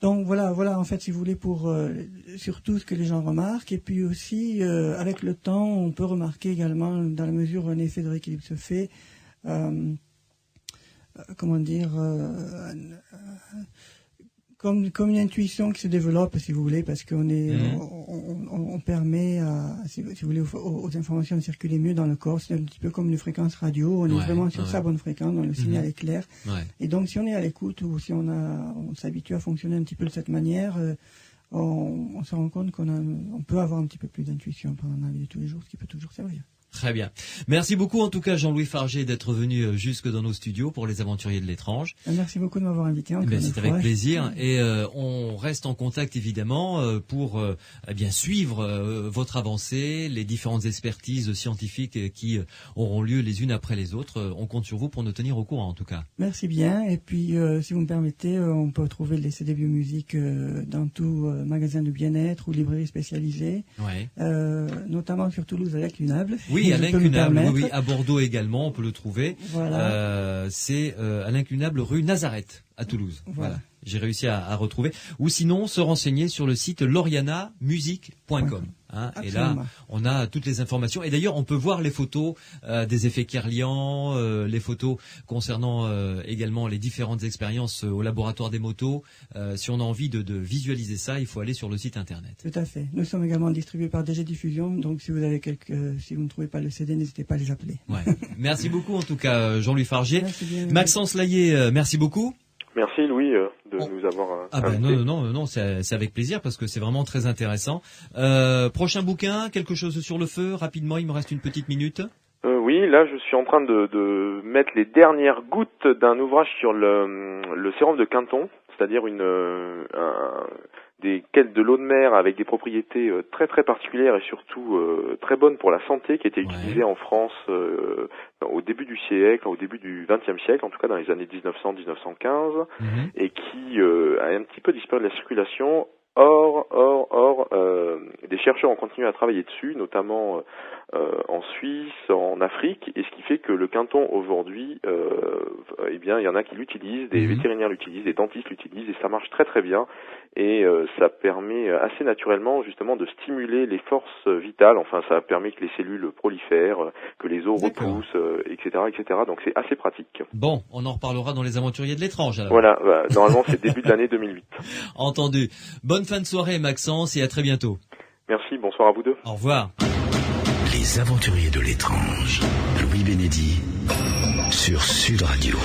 donc voilà, en fait, si vous voulez, pour surtout ce que les gens remarquent. Et puis aussi, avec le temps, on peut remarquer également, dans la mesure où un effet de rééquilibre se fait, comme une intuition qui se développe, si vous voulez, parce qu'on est, on permet, si vous voulez, aux informations de circuler mieux dans le corps. C'est un petit peu comme une fréquence radio. On est vraiment sur sa bonne fréquence, donc le signal est clair. Et donc, si on est à l'écoute ou si on s'habitue à fonctionner un petit peu de cette manière, on se rend compte on peut avoir un petit peu plus d'intuition pendant la vie de tous les jours, ce qui peut toujours servir. Très bien. Merci beaucoup en tout cas Jean-Louis Fargé d'être venu jusque dans nos studios pour les aventuriers de l'étrange. Merci beaucoup de m'avoir invité. C'est avec plaisir et on reste en contact évidemment pour bien suivre votre avancée, les différentes expertises scientifiques qui auront lieu les unes après les autres. On compte sur vous pour nous tenir au courant en tout cas. Merci bien et puis si vous me permettez, on peut trouver les CD Biomusique dans tout magasin de bien-être ou librairie spécialisée, notamment sur Toulouse à l'Incunable. Oui, à l'Incunable, oui, à Bordeaux également, on peut le trouver. Voilà. C'est à l'Incunable rue Nazareth, à Toulouse. Voilà. J'ai réussi à retrouver. Ou sinon, se renseigner sur le site laurianamusique.com. Et là, on a toutes les informations. Et d'ailleurs, on peut voir les photos des effets Kirlian, les photos concernant également les différentes expériences au laboratoire des motos. Si on a envie de visualiser ça, il faut aller sur le site internet. Tout à fait. Nous sommes également distribués par DG Diffusion. Donc, si vous ne trouvez pas le CD, n'hésitez pas à les appeler. Ouais. Merci beaucoup, en tout cas, Jean-Louis Fargé. Maxence Laillé, merci beaucoup. Merci Louis de nous avoir invités. Non, c'est avec plaisir parce que c'est vraiment très intéressant. Prochain bouquin, quelque chose sur le feu, rapidement, il me reste une petite minute. Oui, là je suis en train de mettre les dernières gouttes d'un ouvrage sur le sérum de Quinton, c'est-à-dire des quêtes de l'eau de mer avec des propriétés très très particulières et surtout très bonnes pour la santé, qui étaient utilisées en France au début du siècle, au début du XXe siècle, en tout cas dans les années 1900-1915, et qui a un petit peu disparu de la circulation. Or, des chercheurs ont continué à travailler dessus, notamment en Suisse, en Afrique, et ce qui fait que le Quinton aujourd'hui, il y en a qui l'utilisent, des vétérinaires l'utilisent, des dentistes l'utilisent, et ça marche très très bien. Et ça permet assez naturellement justement de stimuler les forces vitales. Enfin, ça permet que les cellules prolifèrent, que les os repoussent, etc., etc. Donc c'est assez pratique. Bon, on en reparlera dans les aventuriers de l'étrange. Alors. Voilà, normalement c'est début de l'année 2008. Entendu. Bonne fin de soirée Maxence et à très bientôt. Merci, bonsoir à vous deux. Au revoir. Les aventuriers de l'étrange. Louis Bénédy sur Sud Radio.